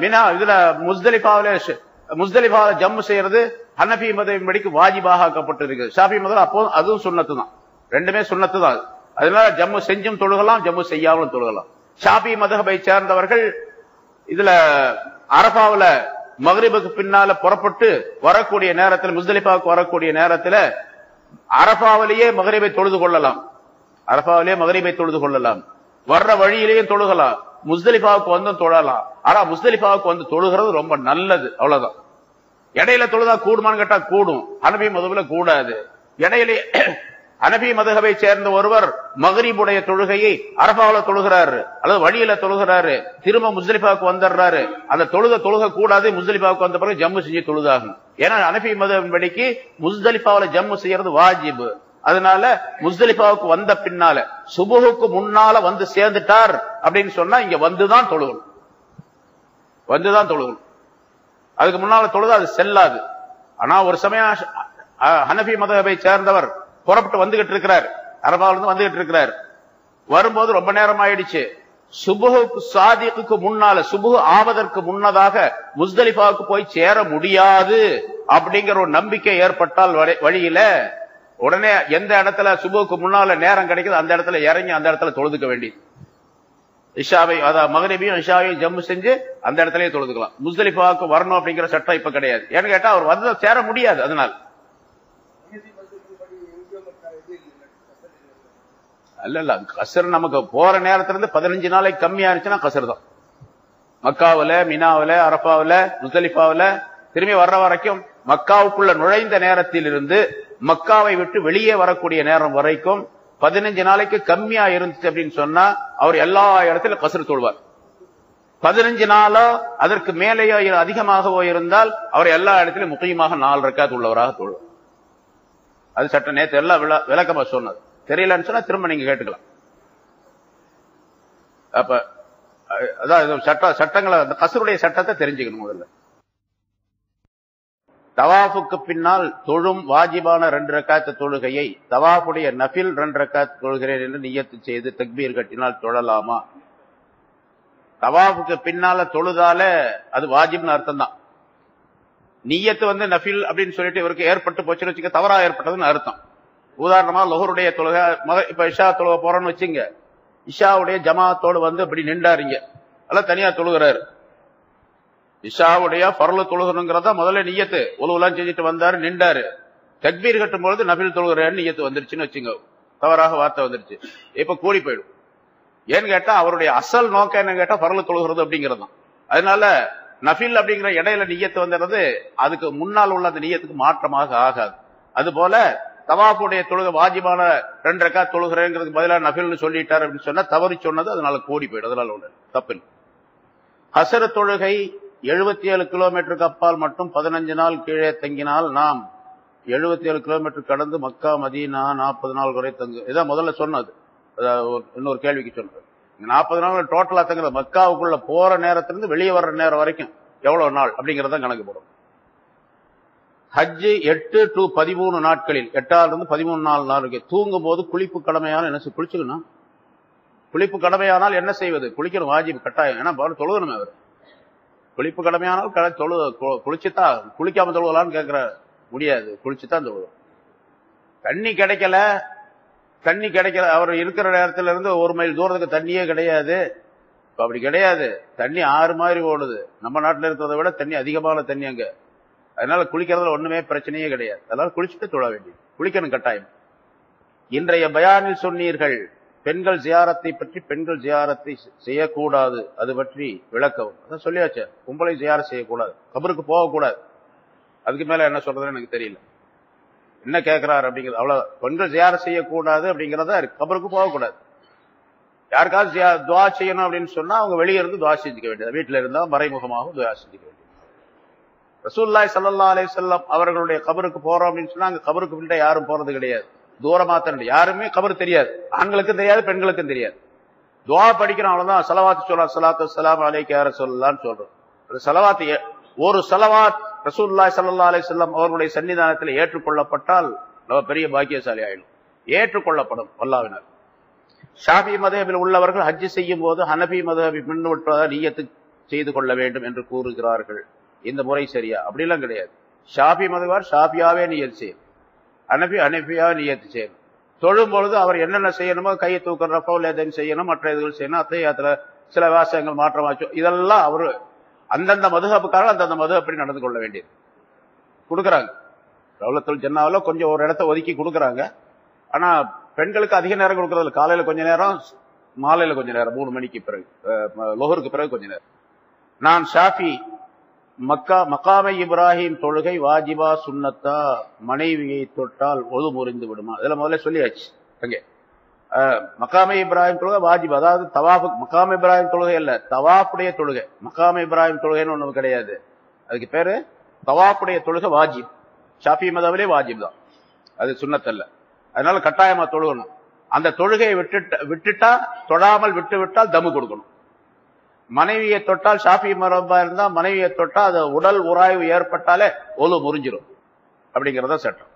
மினா இதுல முஸ்தலிஃபாவில ஜம்மு செய்யறது ஹனஃபி மதுஹபின் படிக்கு வாஜிபாக ஆக்கப்பட்டு இருக்குது. ஷாஃபி மதுஹப் அப்போ அதுவும் சுன்னத்து தான், ரெண்டுமே சுன்னத்து தான். அதனால ஜம்மு செஞ்சும் தொழுகலாம், ஜம்மு செய்யாமலும் தொழுகலாம். ஷாஃபி மதுஹபை சேர்ந்தவர்கள் இதுல அரஃபாவுல மக்ரிபுக்கு பின்னால புறப்பட்டு வரக்கூடிய நேரத்தில், முஸ்தலிஃபாவுக்கு வரக்கூடிய நேரத்தில் அரஃபாவிலேயே மக்ரிபை தொழுது கொள்ளலாம். அரஃபாவிலேயே மக்ரிபை தொழுது கொள்ளலாம். வர்ற வழியிலேயே தொழுகலாம். முஸ்தலிஃபாவுக்கு வந்து தொழலாம். ஆனா முஸ்தலிஃபாவுக்கு வந்து தொழுகிறது ரொம்ப நல்லது, அவ்வளவுதான். இடையில தொழுதா கூடுமான்னு கேட்டா கூடும், ஹனஃபி மதுஹப்ல கூடாது. இடையிலே ஹனஃபி மதுஹபை சேர்ந்த ஒருவர் மக்ரிபுடைய தொழுகையை அரஃபாவுல தொழுகிறாரு அல்லது வழியில தொழுகிறாரு, திரும்ப முஸ்தலிஃபாவுக்கு வந்துடுறாரு, அந்த தொழுக கூடாது. முஸ்தலிஃபாவுக்கு வந்த பிறகு ஜம்மு செஞ்சு தொழுதாகும். ஏன்னா ஹனஃபி மதுஹபின் படிக்கு முஸ்தலிஃபாவுல ஜம்மு செய்யறது வாஜிபு. அதனால முஸ்தலிஃபாவுக்கு வந்த பின்னால சுபுஹுக்கு முன்னால வந்து சேர்ந்துட்டார் அப்படின்னு சொன்னா இங்க வந்துதான் தொழுகணும், வந்துதான் தொழுகணும். அதுக்கு முன்னால தொழுது அது செல்லாது. ஆனா ஒரு சமயம் ஹனஃபி மதஹபை சேர்ந்தவர் புறப்பட்டு வந்துகிட்டு இருக்கிறார், அரபாவில இருந்து வந்துகிட்டு இருக்கிறார். வரும்போது ரொம்ப நேரம் ஆயிடுச்சு. சுபுஹுக்கு சாதிக்கு முன்னால, சுபுஹு ஆவதற்கு முன்னதாக முஸ்தலிஃபாவுக்கு போய் சேர முடியாது அப்படிங்கிற ஒரு நம்பிக்கை ஏற்பட்டால் வழியில உடனே எந்த இடத்துல சுபுஹுக்கு முன்னால நேரம் கிடைக்குது அந்த இடத்துல இறங்கி அந்த இடத்துல தொழுதுக்க வேண்டியது. இஷாவை, அதாவது மகரிபையும் இஷாவையும் ஜம்மு செஞ்சு அந்த இடத்துலயே தொழுதுக்கலாம். முஸ்தலிஃபாவுக்கு வரணும் அப்படிங்கிற சட்டம் இப்ப கிடையாது. ஏன்னு கேட்டா அவர் வந்து சேர முடியாது. அதனால அல்ல கசர் நமக்கு போற நேரத்துல இருந்து 15 நாளைக்கு கம்மியா இருந்துச்சுன்னா கசர் தான். மக்காவில, மினாவில, அரபாவில, முஸ்தலிஃபாவில திரும்பி வர்ற வரைக்கும் மக்காவுக்குள்ள நுழைந்த நேரத்தில் இருந்து மக்காவை விட்டு வெளியே வரக்கூடிய நேரம் வரைக்கும் 15 நாளைக்கு கம்மியா இருந்துச்சு அப்படின்னு சொன்னா அவர் எல்லா இடத்திலும் கசர் தொழுவார். 15 நாளோ அதற்கு மேலேயோ அதிகமாகவோ இருந்தால் அவர் எல்லா இடத்திலும் முக்கியமாக 4 ரக்காத் உள்ளவராக தொழுவார். அது சட்டம் நேற்று எல்லாம் விளக்கமா சொன்னது. தெரியலன்னு சொன்னா திரும்ப நீங்க கேட்டுக்கலாம். அப்ப அதான் சட்டங்களை, கசருடைய சட்டத்தை தெரிஞ்சுக்கணும். முதல்ல தவாஃபுக்கு பின்னால் தொழும் வாஜிபான 2 ரக்காத்து தொழுகையை தவாஃபுடைய நஃபில் 2 ரக்காத் தொழுகிறேன் என்று நியத்து செய்து தக்பீர் கட்டினால் தொழலாமா? தவாஃபுக்கு பின்னால தொழுதால அது வாஜிப்னு அர்த்தம் தான். நியத்து வந்து நஃபில் அப்படின்னு சொல்லிட்டு இவருக்கு ஏற்பட்டு போச்சுன்னு வச்சுக்க, தவறா ஏற்பட்டதுன்னு அர்த்தம். உதாரணமா லொஹருடைய தொழுகை, இப்ப இஷா தொழுக போறோன்னு வச்சுங்க, இஷாவுடைய ஜமாத்தோடு வந்து இப்படி நின்றாருங்க, அதெல்லாம் தனியா தொழுகிறாரு. இஷாவுடைய பரலு தொழுகணுங்கிறதா முதல்ல நியத்து. உலகெல்லாம் செஞ்சுட்டு வந்தாரு, நின்றாரு. தக்பீர் கட்டும் பொழுது நபில் தொழுகிறேன்னு நியத்து வந்துருச்சுன்னு வச்சுங்க, தவறாக வார்த்தை வந்துருச்சு, இப்ப கூடி போயிடும். ஏன்னு கேட்டா அவருடைய அசல் நோக்கம் என்ன கேட்டா பரலு தொழுகிறது அப்படிங்கிறது தான். அதனால நஃபில் அப்படிங்கிற இடையில நியத்து வந்துடுறது அதுக்கு முன்னால் உள்ள அந்த நியத்துக்கு மாற்றமாக ஆகாது. அது போல தவாஃபுடைய தொழுகை வாஜிபான 2 ரக்காத் தொழுகிறேங்கிறதுக்கு பதிலாக நஃபில்னு சொல்லிட்டார் அப்படின்னு சொன்னா தவறி சொன்னது, அதனால கூடி போயிடும். அதனால ஒண்ணு தப்பு. ஹசர தொழுகை 77 கிலோமீட்டருக்கு அப்பால் மட்டும் 15 நாள் கீழே தங்கினால் நாம் 77 கிலோமீட்டர் கடந்து மக்கா மதீனா 40 நாள் வரை தங்கு. இதான் முதல்ல சொன்னது. இன்னொரு கேள்விக்கு சொன்னது. 40 நாள் டோட்டலா தங்குறது, மக்காவுக்குள்ள போற நேரத்திலிருந்து வெளியே வர்ற நேரம் வரைக்கும் எவ்வளவு நாள் அப்படிங்கறத கணக்கு போடும். ஹஜ்ஜு 8 to 13 நாட்களில், 8ஆல இருந்து 13 நாளுக்கு தூங்கும் போது குளிப்பு கடமையான என்ன குளிச்சுக்கணும். குளிப்பு கடமையானால் என்ன செய்வது? குளிக்கணும், வாஜிப் கட்டாயம். ஏன்னா தொழுகணுமே அவர். குளிப்பு கடமையானால் குளிச்சுதான், குளிக்காம தொழுகலான்னு கேட்கிற முடியாது, குளிச்சுதான் தொழுவோம். தண்ணி கிடைக்கல, அவர் இருக்கிற நேரத்துல இருந்து 1 மைல் தூரத்துக்கு தண்ணியே கிடையாது. அப்படி கிடையாது, தண்ணி 6 மாதிரி ஓடுது. நம்ம நாட்டில் இருக்கிறத விட தண்ணி அதிகமான தண்ணி அங்க. அதனால குளிக்கிறதுல ஒண்ணுமே பிரச்சனையே கிடையாது. அதனால குளிச்சுட்டு தொழ வேண்டியது, குளிக்கணும் கட்டாயம். இன்றைய பயானில் சொன்னீர்கள் பெண்கள் ஜியாரத்தை பற்றி, பெண்கள் ஜியாரத்தை செய்யக்கூடாது, அது பற்றி விளக்கவும். அதான் சொல்லியாச்சு, கும்பலை ஜியாரத் செய்யக்கூடாது, கபருக்கு போகக்கூடாது. அதுக்கு மேல என்ன சொல்றதுன்னு எனக்கு தெரியல, என்ன கேட்கிறாரு அப்படிங்கிறது. அவ்வளவு, பெண்கள் ஜியாரத் செய்யக்கூடாது அப்படிங்கிறதா இருக்கு. கபருக்கு போகக்கூடாது. யாருக்காவது துவா செய்யணும் அப்படின்னு சொன்னா அவங்க வெளியே இருந்து துவா செஞ்சுக்க வேண்டியது, வீட்டுல இருந்தா மறைமுகமாக துவா செஞ்சுக்க வேண்டியது. ரசூலுல்லாஹி ஸல்லல்லாஹு அலைஹி வஸல்லம் அவர்களுடைய கபருக்கு போறோம் அப்படின்னு சொன்னா அங்க கபருக்கு பின்ன யாரும் போறது கிடையாது, தூரமா தான். யாருமே கபர் தெரியாது, ஆண்களுக்கும் தெரியாது பெண்களுக்கும் தெரியாது. துவா படிக்கிறோம் அவ்வளவுதான். சலவாத்து சொல்றோம், ஸலாத்து வஸ்ஸலாமு அலைக்க யா ரசூலுல்லாஹ்னு சொல்றோம். சலவாத், ஒரு சலவாத் ரசூலுல்லாஹி ஸல்லல்லாஹு அலைஹி வஸல்லம் அவர்களுடைய சன்னிதானத்தில் ஏற்றுக்கொள்ளப்பட்டால் நம்ம பெரிய பாக்கியசாலி ஆயிடும். ஏற்றுக்கொள்ளப்படும் அல்லாஹ்வினால். ஷாஃபி மதஹபில் உள்ளவர்கள் ஹஜ் செய்யும் போது ஹனபி மதஹபை பின்பற்றுவதாக நியத்து செய்து கொள்ள வேண்டும் என்று கூறுகிறார்கள். இந்த முறை சரியா? அப்படிலாம் கிடையாது. ஷாஃபி மதஹபார் ஷாஃபியாவே நியத்து செய்யும், ஹனபியாவே நியத்து செய்யணும். தொழும் பொழுது அவர் என்னென்ன செய்யணுமோ, கையை தூக்குற ரஃபவுல் யதைன் செய்யணும், மற்ற இதுகள் செய்யணும், அத்தையாத்துல சில வாசகங்கள் மாற்றமாச்சு, இதெல்லாம் அவரு அந்தந்த மதுஹபுக்காரர்கள் அந்தந்த மதுஹப்படி நடந்து கொள்ள வேண்டியது. கொடுக்குறாங்க ரவுலத்துல் ஜன்னாவில் கொஞ்சம் ஒரு இடத்த ஒதுக்கி கொடுக்குறாங்க. ஆனா பெண்களுக்கு அதிக நேரம் கொடுக்கறது, காலையில கொஞ்ச நேரம், மாலையில கொஞ்ச நேரம், 3 மணிக்கு பிறகு, லொஹருக்கு பிறகு கொஞ்ச நேரம். நான் ஷாஃபி, மக்காமை இப்ராஹிம் தொழுகை வாஜிபா சுன்னத்தா, மனைவியை தொட்டால் ஒது முறிந்து விடுமா? இதெல்லாம் முதல்ல சொல்லியாச்சு. அங்கே மக்காமை இப்ராஹிம் தொழுகை வாஜிப், அதாவது தவாஃபு. மக்காமை இப்ராஹிம் தொழுகை அல்ல, தவாஃபுடைய தொழுகை. மக்காமை இப்ராஹிம் தொழுகைன்னு ஒண்ணு கிடையாது, அதுக்கு பேரு தவாஃபுடைய தொழுகை வாஜிப். ஷாஃபி மதவிலே வாஜிப் தான், அது சுன்னத் அல்ல. அதனால கட்டாயமா தொழுகணும். அந்த தொழுகையை விட்டுட்டா தொழாமல் விட்டு விட்டால் தம்மு கொடுக்கணும். மனைவியை தொட்டால் ஷாஃபி மரபா இருந்தா மனைவியை தொட்டா அது உடல் உராய்வு ஏற்பட்டாலே ஒழு முறிஞ்சிடும் அப்படிங்கறத சட்டம்.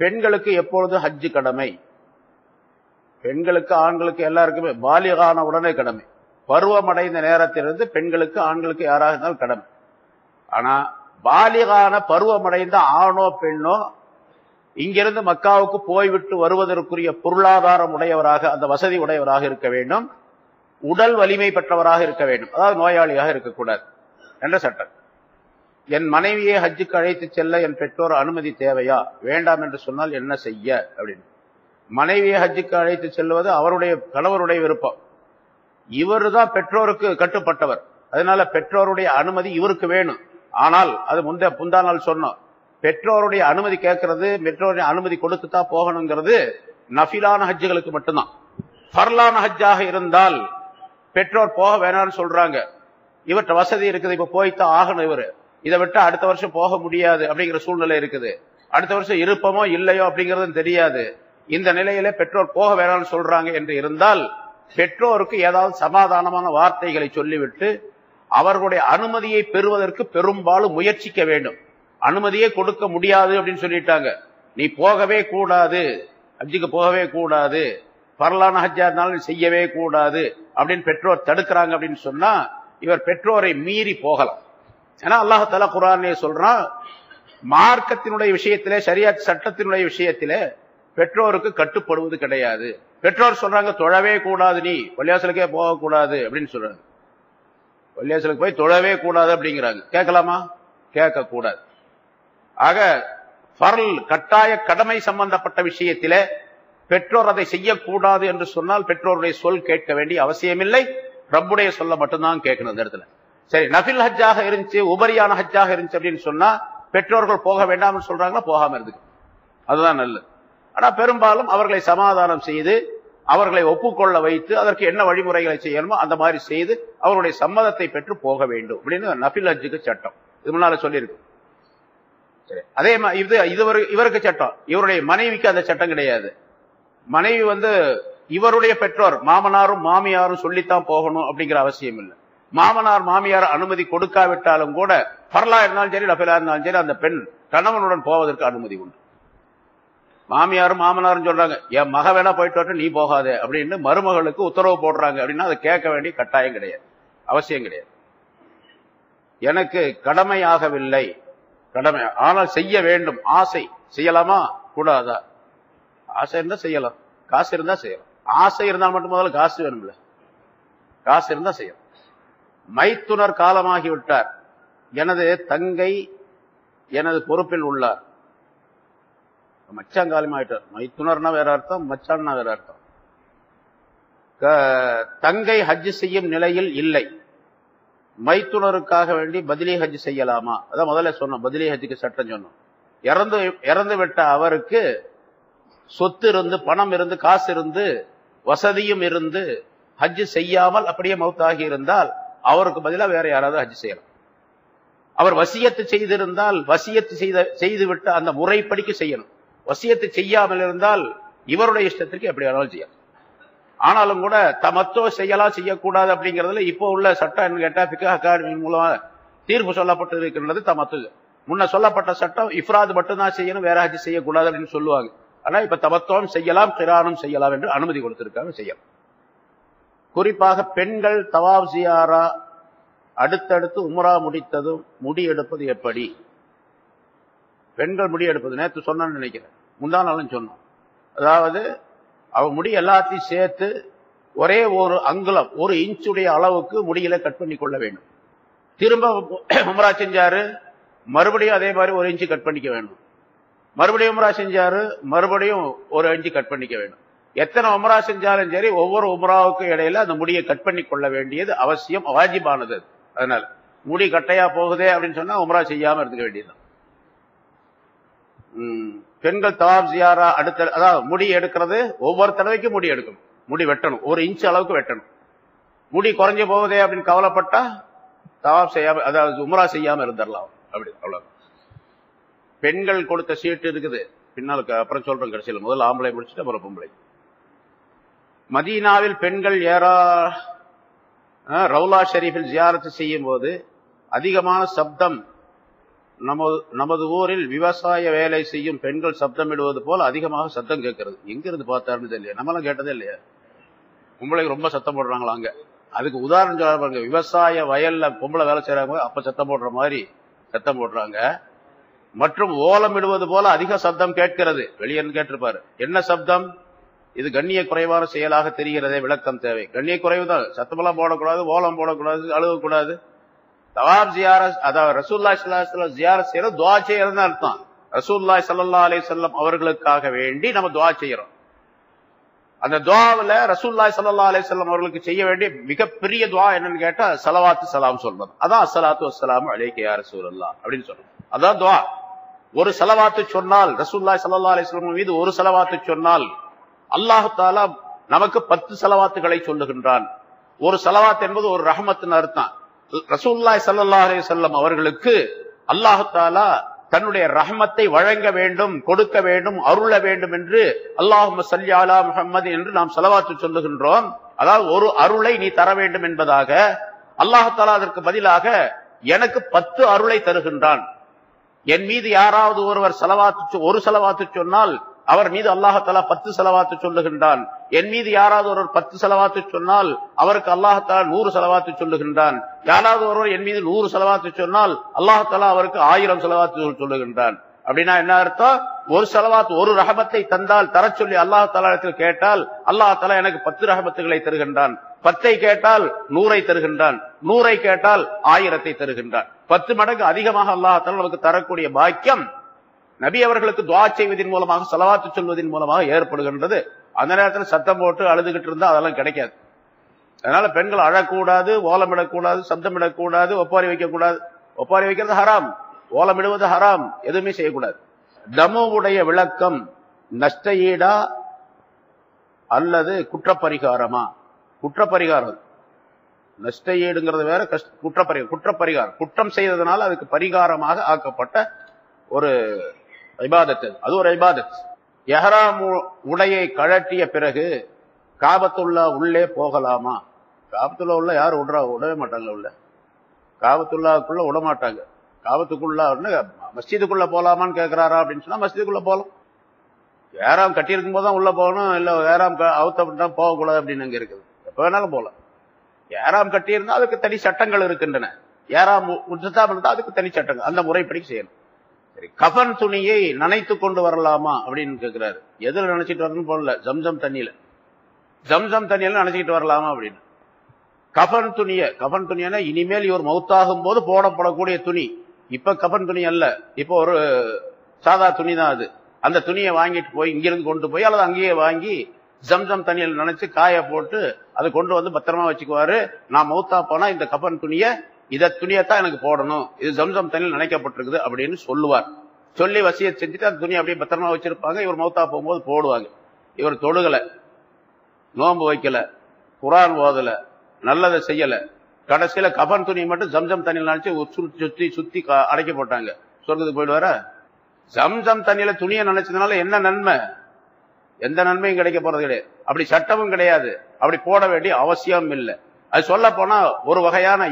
பெண்களுக்கு எப்பொழுது ஹஜ்ஜு கடமை? பெண்களுக்கு ஆண்களுக்கு எல்லாருக்குமே பாலிகான உடனே கடமை. பருவமடைந்த நேரத்திலிருந்து பெண்களுக்கு ஆண்களுக்கு யாராக இருந்தாலும் கடமை. ஆனா பாலிகான பருவமடைந்த ஆணோ பெண்ணோ இங்கிருந்து மக்காவுக்கு போய்விட்டு வருவதற்குரிய பொருளாதாரம் உடையவராக, அந்த வசதி உடையவராக இருக்க வேண்டும். உடல் வலிமை பெற்றவராக இருக்க வேண்டும். அதாவது நோயாளியாக இருக்கக்கூடாது என்ற சட்டம். என் மனைவியை ஹஜ்ஜுக்கு அழைத்து செல்ல என் பெற்றோர் அனுமதி தேவையா? வேண்டாம் என்று சொன்னால் என்ன செய்ய அப்படின்னு. மனைவியை ஹஜ்ஜுக்கு அழைத்து செல்வது அவருடைய கணவருடைய விருப்பம். இவரு தான் பெற்றோருக்கு கட்டுப்பட்டவர். அதனால பெற்றோருடைய அனுமதி இவருக்கு வேணும். ஆனால் அது முந்தா நாள் சொன்னோம், பெற்றோருடைய அனுமதி கேட்கறது, பெற்றோருடைய அனுமதி கொடுத்துதான் போகணுங்கிறது நஃபிலான ஹஜ்ஜுகளுக்கு மட்டும்தான். ஃபர்லான ஹஜ்ஜாக இருந்தால் பெற்றோர் போக வேணாம்னு சொல்றாங்க, இவர்கிட்ட வசதி இருக்குது, இப்ப போய்தான் ஆகணும், இவரு இதை விட்டு அடுத்த வருஷம் போக முடியாது அப்படிங்கிற சூழ்நிலை இருக்குது, அடுத்த வருஷம் இருப்பமோ இல்லையோ அப்படிங்கறதும் தெரியாது, இந்த நிலையில பெற்றோர் போக வேணாம்னு சொல்றாங்க என்று இருந்தால் பெற்றோருக்கு ஏதாவது சமாதானமான வார்த்தைகளை சொல்லிவிட்டு அவர்களுடைய அனுமதியை பெறுவதற்கு பெரும்பாலும் முயற்சிக்க வேண்டும். அனுமதியே கொடுக்க முடியாது அப்படின்னு சொல்லிட்டாங்க, நீ போகவே கூடாது, ஹஜ்ஜுக்கு போகவே கூடாது, பரலான ஹஜ்ஜா இருந்தாலும் செய்யவே கூடாது அப்படின்னு பெற்றோர் தடுக்கிறாங்க அப்படின்னு சொன்னா இவர் பெற்றோரை மீறி போகலாம். ஏன்னா அல்லாஹ் தஆலா குர்ஆனிலே சொல்றான், மார்க்கத்தினுடைய விஷயத்திலே, ஷரியத் சட்டத்தினுடைய விஷயத்திலே பெற்றோருக்கு கட்டுப்படுவது கிடையாது. பெற்றோர் சொல்றாங்க தொழவே கூடாது, நீ பள்ளிவாசலுக்கே போகக்கூடாது அப்படின்னு சொல்றாங்க. பள்ளிவாசலுக்கு போய் தொழவே கூடாது அப்படிங்கிறாங்க. கேட்கலாமா? கேட்க கூடாது. ஆக ஃபர்ல் கட்டாய கடமை சம்பந்தப்பட்ட விஷயத்திலே பெற்றோர் அதை செய்யக்கூடாது என்று சொன்னால் பெற்றோருடைய சொல் கேட்க வேண்டிய அவசியமில்லை, ரப்புடைய சொல்ல மட்டும்தான் கேட்கணும் இந்த இடத்துல. சரி, நஃபில் ஹஜ்ஜாக இருந்துச்சு, உபரியான ஹஜ்ஜாக இருந்துச்சு அப்படின்னு சொன்னா பெற்றோர்கள் போக வேண்டாம்னு சொல்றாங்களா, போகாம இருக்கு, அதுதான் நல்லது. ஆனா பெரும்பாலும் அவர்களை சமாதானம் செய்து அவர்களை ஒப்புக்கொள்ள வைத்து அதற்கு என்ன வழிமுறைகளை செய்யணுமோ அந்த மாதிரி செய்து அவருடைய சம்மதத்தை பெற்று போக வேண்டும் அப்படின்னு நஃபில் ஹஜ்ஜுக்கு சட்டம் இது முன்னால சொல்லியிருக்கு. சரி, அதே மாதிரி இவருக்கு சட்டம், இவருடைய மனைவிக்கு அந்த சட்டம் கிடையாது. மனைவி இவருடைய பெற்றோர் மாமனாரும் மாமியாரும் சொல்லித்தான் போகணும் அப்படிங்கிற அவசியம் இல்லை. மாமனார் மாமியார் அனுமதி கொடுக்காவிட்டாலும் கூட ஃபர்லா இருந்தாலும் சரி நஃபிலா இருந்தாலும் சரி அந்த பெண் கணவனுடன் போவதற்கு அனுமதி உண்டு. மாமியாரும் மாமனாரும் சொல்றாங்க, என் மக வேணா போயிட்டு வரட்டும், நீ போகாதே அப்படின்னு மருமகளுக்கு உத்தரவு போடுறாங்க அப்படின்னா அதை கேட்க வேண்டிய கட்டாயம் கிடையாது, அவசியம் கிடையாது. எனக்கு கடமையாகவில்லை, கடமை ஆனால் செய்ய வேண்டும், ஆசை, செய்யலாமா கூடாதா? ஆசை இருந்தா செய்யலாம், காசு இருந்தா செய்யலாம். ஆசை இருந்தால் மட்டும் முதல்ல காசு வேணும்ல, காசு இருந்தா செய்யலாம். மைத்துனர் காலமாகி விட்டார், எனது தங்கை எனது பொறுப்பில் உள்ளார், மச்சான் காலமாயிட்டார். மைத்துனர்னா வேற அர்த்தம், மச்சான்னா வேற அர்த்தம். தங்கை ஹஜ் செய்யும் நிலையில் இல்லை, மைத்துனருக்காக வேண்டி பதிலி ஹஜ் செய்யலாமா? அதான் முதல்ல சொன்னோம், பதிலி ஹஜ்ஜுக்கு சட்டம் சொன்னோம். இறந்து விட்ட அவருக்கு சொத்து இருந்து, பணம் இருந்து, காசு இருந்து, வசதியும் இருந்து ஹஜ் செய்யாமல் அப்படியே மௌத்தாகி இருந்தால் அவருக்கு பதிலாக வேற யாராவது ஹஜ் செய்யலாம். அவர் வசியத்து செய்திருந்தால் வசியத்து செய்துவிட்டு அந்த முறைப்படிக்கு செய்யணும். வசியத்து செய்யாமல் இருந்தால் இவருடைய இஷ்டத்திற்கு எப்படி வேணாலும் செய்யலாம். ஆனாலும் கூட தமத்தோ செய்யலாம் செய்யக்கூடாது அப்படிங்கறதுல இப்போ உள்ள சட்டம் என்ன கேட்டா ஃபிக்ஹ் அகாடமி மூலமா தீர்ப்பு சொல்லப்பட்டு இருக்கின்றது. தமத்து முன்ன சொல்லப்பட்ட சட்டம் இஃப்ராத் மட்டும்தான் செய்யணும், வேற ஹஜ் செய்யக்கூடாது அப்படின்னு சொல்லுவாங்க. ஆனா இப்ப தமத்துவம் செய்யலாம், கிரானும் செய்யலாம் என்று அனுமதி கொடுத்திருக்காங்க, செய்யலாம். குறிப்பாக பெண்கள் தவாப் ஜியாரா அடுத்தடுத்து உம்ரா முடித்ததும் முடி எடுப்பது எப்படி? பெண்கள் முடி எடுப்பது நேற்று சொன்னு நினைக்கிறேன், முந்தா நாளும் சொன்னோம். அதாவது அவ முடி எல்லாத்தையும் சேர்த்து ஒரே ஒரு அங்குலம், ஒரு இன்ச்சுடைய அளவுக்கு முடியில கட் பண்ணி கொள்ள வேண்டும். திரும்ப உம்ரா செஞ்சாரு, மறுபடியும் அதே மாதிரி ஒரு இன்ச்சு கட் பண்ணிக்க வேண்டும். மறுபடியும் உம்ரா செஞ்சாரு, மறுபடியும் ஒரு இன்ச்சு கட் பண்ணிக்க வேண்டும். எத்தனை உம்ரா செஞ்சாலும் சரி ஒவ்வொரு உம்ராவுக்கும் இடையில அந்த முடியை கட் பண்ணி கொள்ள வேண்டியது அவசியம், வாஜிபானது. அதனால முடி கட்டையா போகுதே அப்படின்னு சொன்னா உம்ரா செய்யாம இருந்துக்க வேண்டியதுதான். பெண்கள் தவாப் ஜியாரா அதாவது முடி எடுக்கிறது ஒவ்வொரு தடவைக்கும் முடி எடுக்கணும், முடி வெட்டணும், ஒரு இன்ச் அளவுக்கு வெட்டணும். முடி குறைஞ்சு போகுதே அப்படின்னு கவலைப்பட்டா தவாப் செய்யாம, அதாவது உம்ரா செய்யாம இருந்துடலாம். அப்படி அவ்வளவு. பெண்கள் கொடுத்த சீட்டு இருக்குது, பின்னால் அப்புறம் சொல்றேன் கடைசியில். முதல்ல ஆம்பளை முடிச்சுட்டு அப்புறம் பொம்பளை. மதீனாவில் பெண்கள் ரவுலா ஷெரீஃபில் ஜியாரத்து செய்யும் போது அதிகமான சப்தம் நமது ஊரில் விவசாய வேலை செய்யும் பெண்கள் சப்தமிடுவது போல அதிகமாக சத்தம் கேட்கிறது. எங்க இருந்து பார்த்தாருன்னு தெரியல, நம்மளாம் கேட்டதே இல்லையா? பொம்பளைக்கு ரொம்ப சத்தம் போடுறாங்களா அங்க? அதுக்கு உதாரணம் சொல்ல பாருங்க. விவசாய வயல்ல பொம்பளை வேலை செய்யறாங்க, அப்ப சத்தம் போடுற மாதிரி சத்தம் போடுறாங்க. மற்றும் ஓலமிடுவது போல அதிக சப்தம் கேட்கிறது. வெளியே கேட்டிருப்பாரு, என்ன சப்தம் இது? கண்ணிய குறைவான செயலாக தெரிகிறதே, விளக்கம் தேவை. கண்ணிய குறைவு தான், சத்தமெல்லாம் போடக்கூடாது, ஓலம் போடக்கூடாது, அழுகக்கூடாது. தவாப் ஜியாரத், அதாவது ரசூலுல்லாஹி ஸல்லல்லாஹு அலைஹி வஸல்லம் ஜியாரத் செய்யறது துஆ செய்யறதுன்னு அர்த்தம். ரசூலுல்லாஹி ஸல்லல்லாஹு அலைஹி வஸல்லம் அவர்களுக்காக வேண்டி நம்ம துஆ செய்யறோம். அந்த துஆவுல ரசூலுல்லாஹி ஸல்லல்லாஹு அலைஹி வஸல்லம் அவர்களுக்கு செய்ய வேண்டிய மிகப்பெரிய துஆ என்னன்னு கேட்டா ஸலவாத்து ஸலாம் சொல்றது. அதான் அஸ்ஸலாத்து வஸ்ஸலாமு அலைக்க யா ரசூலல்லாஹ் அப்படின்னு சொல்றோம். அதான் துஆ. ஒரு ஸலவாத்து சொன்னால், ரசூலுல்லாஹி ஸல்லல்லாஹு அலைஹி வஸல்லம் மீது ஒரு ஸலவாத்து சொன்னால் அல்லாஹ் தஆலா நமக்கு 10 ஸலவாத்துகளை சொல்லுகின்றான். ஒரு ஸலவாத் என்பது ஒரு ரஹ்மத்தின் அர்த்தம். ரசூலுல்லாஹி ஸல்லல்லாஹு அலைஹி வஸல்லம் அவர்களுக்கு அல்லாஹ் தஆலா தன்னுடைய ரஹ்மத்தை வழங்க வேண்டும், கொடுக்க வேண்டும், அருள வேண்டும் என்று அல்லாஹும்ம ஸல்லி அலா முஹம்மது என்று நாம் ஸலவாத்து சொல்லுகின்றோம். அதாவது ஒரு அருளை நீ தர வேண்டும் என்பதாக அல்லாஹ் தஆலா அதற்கு பதிலாக எனக்கு 10 அருளை தருகின்றான். என் மீது யாராவது ஒருவர் ஒரு ஸலவாத்து சொன்னால் அவர் மீது அல்லாஹ் தஆலா 10 ஸலவாத்து சொல்லுகின்றான். என் மீது யாராவது ஒருவர் 10 ஸலவாத்து சொன்னால் அவருக்கு அல்லாஹ் தஆலா 100 ஸலவாத்து சொல்லுகின்றான். யாராவது ஒருவர் என் மீது 100 ஸலவாத்து சொன்னால் அல்லாஹ் தஆலா அவருக்கு 1000 ஸலவாத்து சொல்லுகின்றான். அப்படின்னா என்ன அர்த்தம்? ஒரு ஸலவாத் ஒரு ரஹமத்தை தந்தால் தர சொல்லி அல்லாஹ் தஆலா இடத்தில் கேட்டால் அல்லாஹ் தஆலா எனக்கு 10 ரஹமத்துகளை தருகின்றான். 10ஐ கேட்டால் 100ஐ தருகின்றான். 100ஐ கேட்டால் 1000ஐ தருகின்றான். 10 மடங்கு அதிகமாக அல்லாஹ் தஆலா நமக்கு தரக்கூடிய பாக்கியம் நபி அவர்களுக்கு துஆ செய்வதன் மூலமாக, ஸலவாத்து சொல்வதன் மூலமாக ஏற்படுகின்றது. அந்த நேரத்தில் சத்தம் போட்டு அழுதுகிட்டு இருந்தா அதெல்லாம் கிடைக்காது. அதனால பெண்கள் அழக்கூடாது, ஓலமிடக்கூடாது, சப்தமிடக்கூடாது, ஒப்பாரி வைக்கக்கூடாது. ஒப்பாரி வைக்கிறது ஹராம், ஓலமிடுவது ஹராம், எதுவுமே செய்யக்கூடாது. தமுவுடைய விளக்கம் நஷ்டஈடா அல்லது குற்றப்பரிகாரமா? குற்றப்பரிகாரம். நஷ்டஈடுங்கிறது வேற, குற்றப்பரிகாரம். குற்றம் செய்ததனால அதுக்கு பரிகாரமாக ஆக்கப்பட்ட ஒரு இபாதத். அது ஒரு இபாதத். இஹ்ராம் உடையை கழட்டிய பிறகு காபத்துல்லா உள்ளே போகலாமா? காபத்துல்லா உள்ள யாரும் விடவே மாட்டாங்க. உள்ள காபத்துல்லாக்குள்ள விட மாட்டாங்க. காபத்துக்குள்ள மஸ்ஜிதுக்குள்ள போலாமான்னு கேட்கிறாரா அப்படின்னு சொன்னா மஸ்ஜிதுக்குள்ள போகலாம். ஏறாம் கட்டி இருக்கும் போதுதான் உள்ள போகணும், இல்ல ஏறாம் அவுத்த போகக்கூடாது அப்படின்னு அங்க இருக்குது. எப்ப வேணாலும் போகலாம். ஏறாம் கட்டி இருந்தா அதுக்கு தனி சட்டங்கள் இருக்கின்றன. ஏறாம் இருந்தா அதுக்கு தனி சட்டங்கள், அந்த முறைப்படி செய்யணும். சரி, கஃன் துணியை நனைத்து கொண்டு வரலாமா அப்படின்னு கேட்கிறாரு. எதுல நினைச்சிட்டு வரணும்னு போடல, ஜம்சம் தண்ணியில நினைச்சிட்டு வரலாமா அப்படின்னு. கஃன் துணியனா இனிமேல் இவர் மௌத்தாகும் போது போடப்படக்கூடிய துணி. இப்ப கஃன் துணி அல்ல, இப்ப ஒரு சாதா துணி தான் அது. அந்த துணியை வாங்கிட்டு போய் இங்கிருந்து கொண்டு போய் அல்லது அங்கேயே வாங்கி ஜம்சம் தண்ணியில் நினைச்சு காய போட்டு அதை கொண்டு வந்து பத்திரமா வச்சுக்குவாரு. நான் மௌத்தா போனா இந்த கஃன் துணியத்தான் எனக்கு போடணும், இது ஜம்சம் தண்ணியில் நினைக்கப்பட்டிருக்குது அப்படின்னு சொல்லுவார். சொல்லி வசியத் செஞ்சுட்டு அந்த துணியை அப்படியே பத்திரமா வச்சிருப்பாங்க. இவர் மௌத்தா போகும்போது போடுவாங்க. இவர் தொழுகல, நோன்பு வைக்கல, குர்ஆன் ஓதல, நல்லதை செய்யல, கடைசியில கஃன் துணியை மட்டும் ஜம்சம் தண்ணியில் நினைச்சு சுத்தி அடைக்க போட்டாங்க. சொர்க்கத்துக்கு போயிடுவார? ஜம்சம் தண்ணியில துணியை நினைச்சதுனால என்ன நன்மை? எந்த நன்மையும் கிடைக்க போறது கிடையாது. அப்படி சட்டமும் கிடையாது. அப்படி போட வேண்டிய அவசியம் இல்லை. அது சொல்ல போனா ஒரு வகையான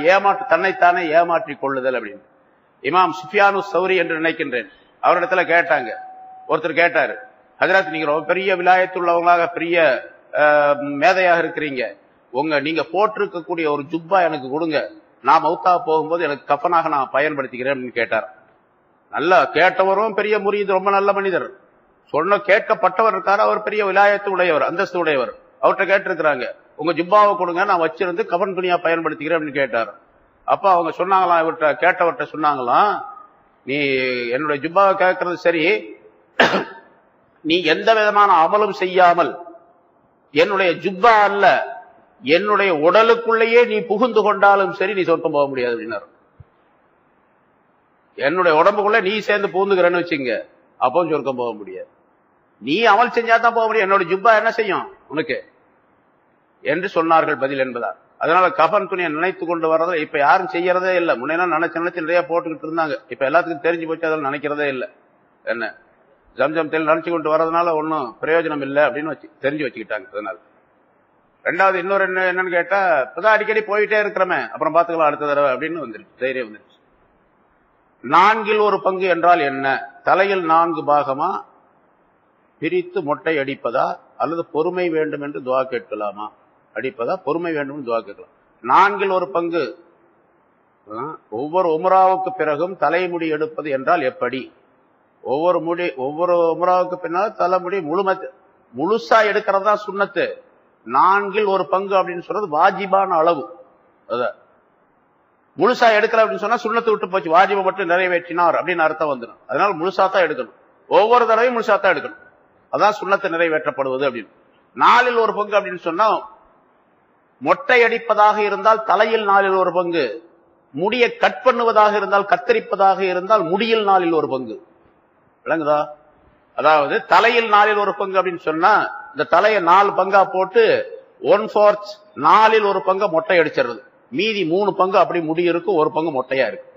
தன்னைத்தானே ஏமாற்றி கொள்ளுதல் அப்படின்னு. இமாம் சுஃபியானு சௌரி என்று நினைக்கின்றேன், அவரிடத்துல கேட்டாங்க. ஒருத்தர் கேட்டாரு, ஹஜ்ரத் நீங்க ரொம்ப பெரிய விலாயத்துள்ளவங்களாக பெரிய மேதையாக இருக்கிறீங்க, நீங்க போட்டிருக்கக்கூடிய ஒரு ஜுப்பா எனக்கு கொடுங்க, நான் மௌத்தா போகும்போது எனக்கு கஃனாக நான் பயன்படுத்திக்கிறேன் அப்படின்னு கேட்டார். நல்லா கேட்டவரும் பெரிய முரீது, ரொம்ப நல்ல மனிதர். கேட்கப்பட்டவர் இருக்காரு, அவர் பெரிய விலாயத்து உடையவர், அந்தஸ்து உடையவர். அவர்கிட்ட கேட்டிருக்கிறாங்க, உங்க ஜுப்பாவை கொடுங்க, நான் வச்சிருந்து கஃன் துணியா பயன்படுத்திக்கிறேன் அப்படின்னு கேட்டார். அப்ப அவங்க சொன்னாங்களாம், இவர்கிட்ட கேட்டவர்கிட்ட சொன்னாங்களாம், நீ என்னுடைய ஜுப்பாவை கேட்கறது சரி, நீ எந்த விதமான அமலும் செய்யாமல் என்னுடைய ஜுப்பா அல்ல என்னுடைய உடலுக்குள்ளேயே நீ புகுந்து கொண்டாலும் சரி நீ சொர்க்கம் போக முடியாது அப்படின்னாரு. என்னுடைய உடம்புக்குள்ள நீ சேர்ந்து புகுந்துக்கிறன்னு வச்சுங்க, அப்போ சொர்க்கம் போக முடியாது. நீ அமல் செஞ்சாதான் போக முடியும், என்னோட ஜுப்பா என்ன செய்யும் உனக்கு என்று சொன்னார்கள் பதில் என்பதா. அதனால கஃன் துணியை நினைத்து கொண்டு வர்றதை இப்ப யாரும் செய்யறதே இல்லை. முன்னெல்லாம் நினைச்சு நிறைய போட்டுக்கிட்டு இருந்தாங்க. இப்ப எல்லாத்துக்கும் தெரிஞ்சு போச்சு, அதில் நினைக்கிறதே இல்லை. என்ன ஜம்ஜம் தேல் நினைச்சு கொண்டு வர்றதுனால ஒன்னும் பிரயோஜனம் இல்லை அப்படின்னு தெரிஞ்சு வச்சுக்கிட்டாங்க. அதனால ரெண்டாவது இன்னொரு என்னன்னு கேட்டா, இப்பதான் அடிக்கடி போயிட்டே இருக்கிறமே, அப்புறம் பாத்துக்கலாம் அடுத்த தடவை அப்படின்னு வந்துருச்சு, தைரியம் வந்துருச்சு. 4/1 என்றால் என்ன? தலையில் 4 பாகமா பிரித்து மொட்டை அடிப்பதா அல்லது பொறுமை வேண்டும் என்று துவா கேட்கலாமா? அடிப்பதா பொறுமை வேண்டும் என்று துவா கேட்கலாம். 4/1 ஒவ்வொரு உம்ராவுக்கு பிறகும் தலைமுடி எடுப்பது என்றால் எப்படி? ஒவ்வொரு உம்ராவுக்கு பின்னால் தலைமுடி முழுசா எடுக்கிறது தான் சுன்னத்து. 4/1 அப்படின்னு சொல்றது வாஜிபான அளவு. அத முழுசா எடுக்கல அப்படின்னு சொன்னா சுன்னத்து விட்டு போச்சு, வாஜிபை மட்டும் நிறைவேற்றினார் அப்படின்னு அர்த்தம் வந்துடும். அதனால முழுசா தான் எடுக்கணும், ஒவ்வொரு தடவையும் முழுசா தான் எடுக்கணும். அதான் சுன்னத்து நிறைவேற்றப்படுவது அப்படின்னு. 4/1 அப்படின்னு சொன்னா மொட்டை அடிப்பதாக இருந்தால் தலையில் 4/1, முடியை கட் பண்ணுவதாக இருந்தால், கத்தரிப்பதாக இருந்தால் முடியில் 4/1. விளங்குதா? அதாவது தலையில் 4/1 அப்படின்னு சொன்னா இந்த தலையை 4 பங்கா போட்டு 1/4 4/1 மொட்டை அடிச்சிருது, மீதி 3 பங்கு அப்படி முடி இருக்கு, 1 பங்கு மொட்டையா இருக்கு.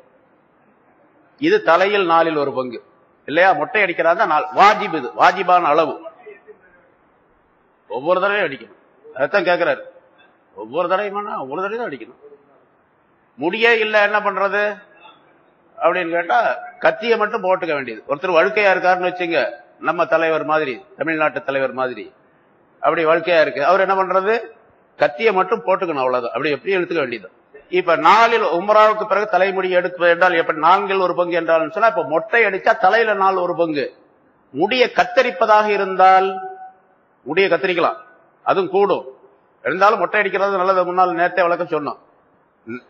இது தலையில் 4/1 இல்லையா? மொட்டை அடிக்கிறாங்க வாஜிப், இது வாஜிபான அளவு. ஒவ்வொரு தடவையும் அடிக்கணும், அதான் கேட்கிறாரு. ஒவ்வொரு தடவையுமானா ஒவ்வொரு தடவை தான் அடிக்கணும். முடியே இல்ல என்ன பண்றது அப்படின்னு கேட்டா கத்தியை மட்டும் போட்டுக்க வேண்டியது. ஒருத்தர் வழுக்கையா இருக்காருன்னு வச்சுங்க, நம்ம தலைவர் மாதிரி, தமிழ்நாட்டு தலைவர் மாதிரி அப்படி வழுக்கையா இருக்கு, அவர் என்ன பண்றது? கத்தியை மட்டும் போட்டுக்கணும், அவ்வளவுதான். அப்படி எப்படி எடுத்துக்க வேண்டியது. இப்ப 4 உம்ராவுக்கு பிறகு தலைமுடி எடுப்பது என்றால் எப்படி? 4/1 என்றால் சொன்னா இப்ப மொட்டை அடிச்சா தலையில 4/1. முடியை கத்தரிப்பதாக இருந்தால் முடியை கத்தரிக்கலாம், அதுவும் கூடும். இருந்தாலும் மொட்டை அடிக்கிறது நல்லது, முன்னால் நேரத்தை விளக்கம் சொன்னோம்.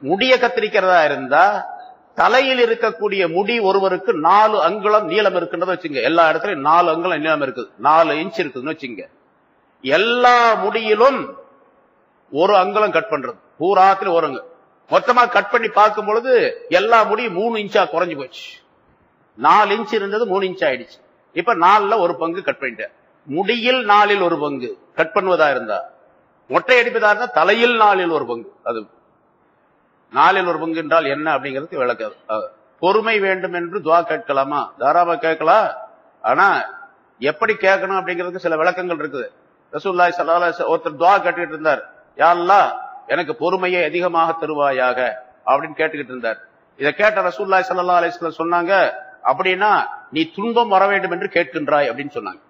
முடிய கத்திரிக்கிறதா இருந்தா தலையில் இருக்கக்கூடிய முடி ஒருவருக்கு 4 அங்குலம் நீளம் இருக்குன்றத வச்சுங்க. எல்லா இடத்துலயும் 4 அங்குலம் நீளம் இருக்குது, 4 இன்ச் இருக்குதுன்னு வச்சுங்க. எல்லா முடியிலும் 1 அங்குலம் கட் பண்றது, பூராத்துல 1 மொத்தமா கட் பண்ணி பார்க்கும் பொழுது எல்லா முடியும் 3 இன்ச்சா குறைஞ்சு போச்சு. 4 இன்ச் இருந்தது 3 இன்ச் ஆயிடுச்சு. இப்ப 4/1 கட் பண்ணிட்டேன். முடியில் 4/1 கட் பண்ணுவதா இருந்தா, மொட்டை அடிப்பதா இருந்தா தலையில் 4/1. அது 4/1 என்றால் என்ன அப்படிங்கிறது விளக்காது. பொறுமை வேண்டும் என்று துவா கேட்கலாமா? தாராளமா கேட்கலாம். ஆனா எப்படி கேட்கணும் அப்படிங்கிறதுக்கு சில விளக்கங்கள் இருக்குது. ரசூலுல்லாஹி ஸல்லல்லாஹு அலைஹி வஸல்லம் ஒருத்தர் துவா கேட்டுக்கிட்டு இருந்தார், யா அல்லாஹ் எனக்கு பொறுமையை அதிகமாக தருவாயாக அப்படின்னு கேட்டுக்கிட்டு இருந்தார். இதை கேட்ட ரசூலுல்லாஹி ஸல்லல்லாஹு அலைஹி வஸல்லம் சொன்னாங்க, அப்படின்னா நீ துன்பம் வர வேண்டும் என்று கேட்கின்றாய் அப்படின்னு சொன்னாங்க.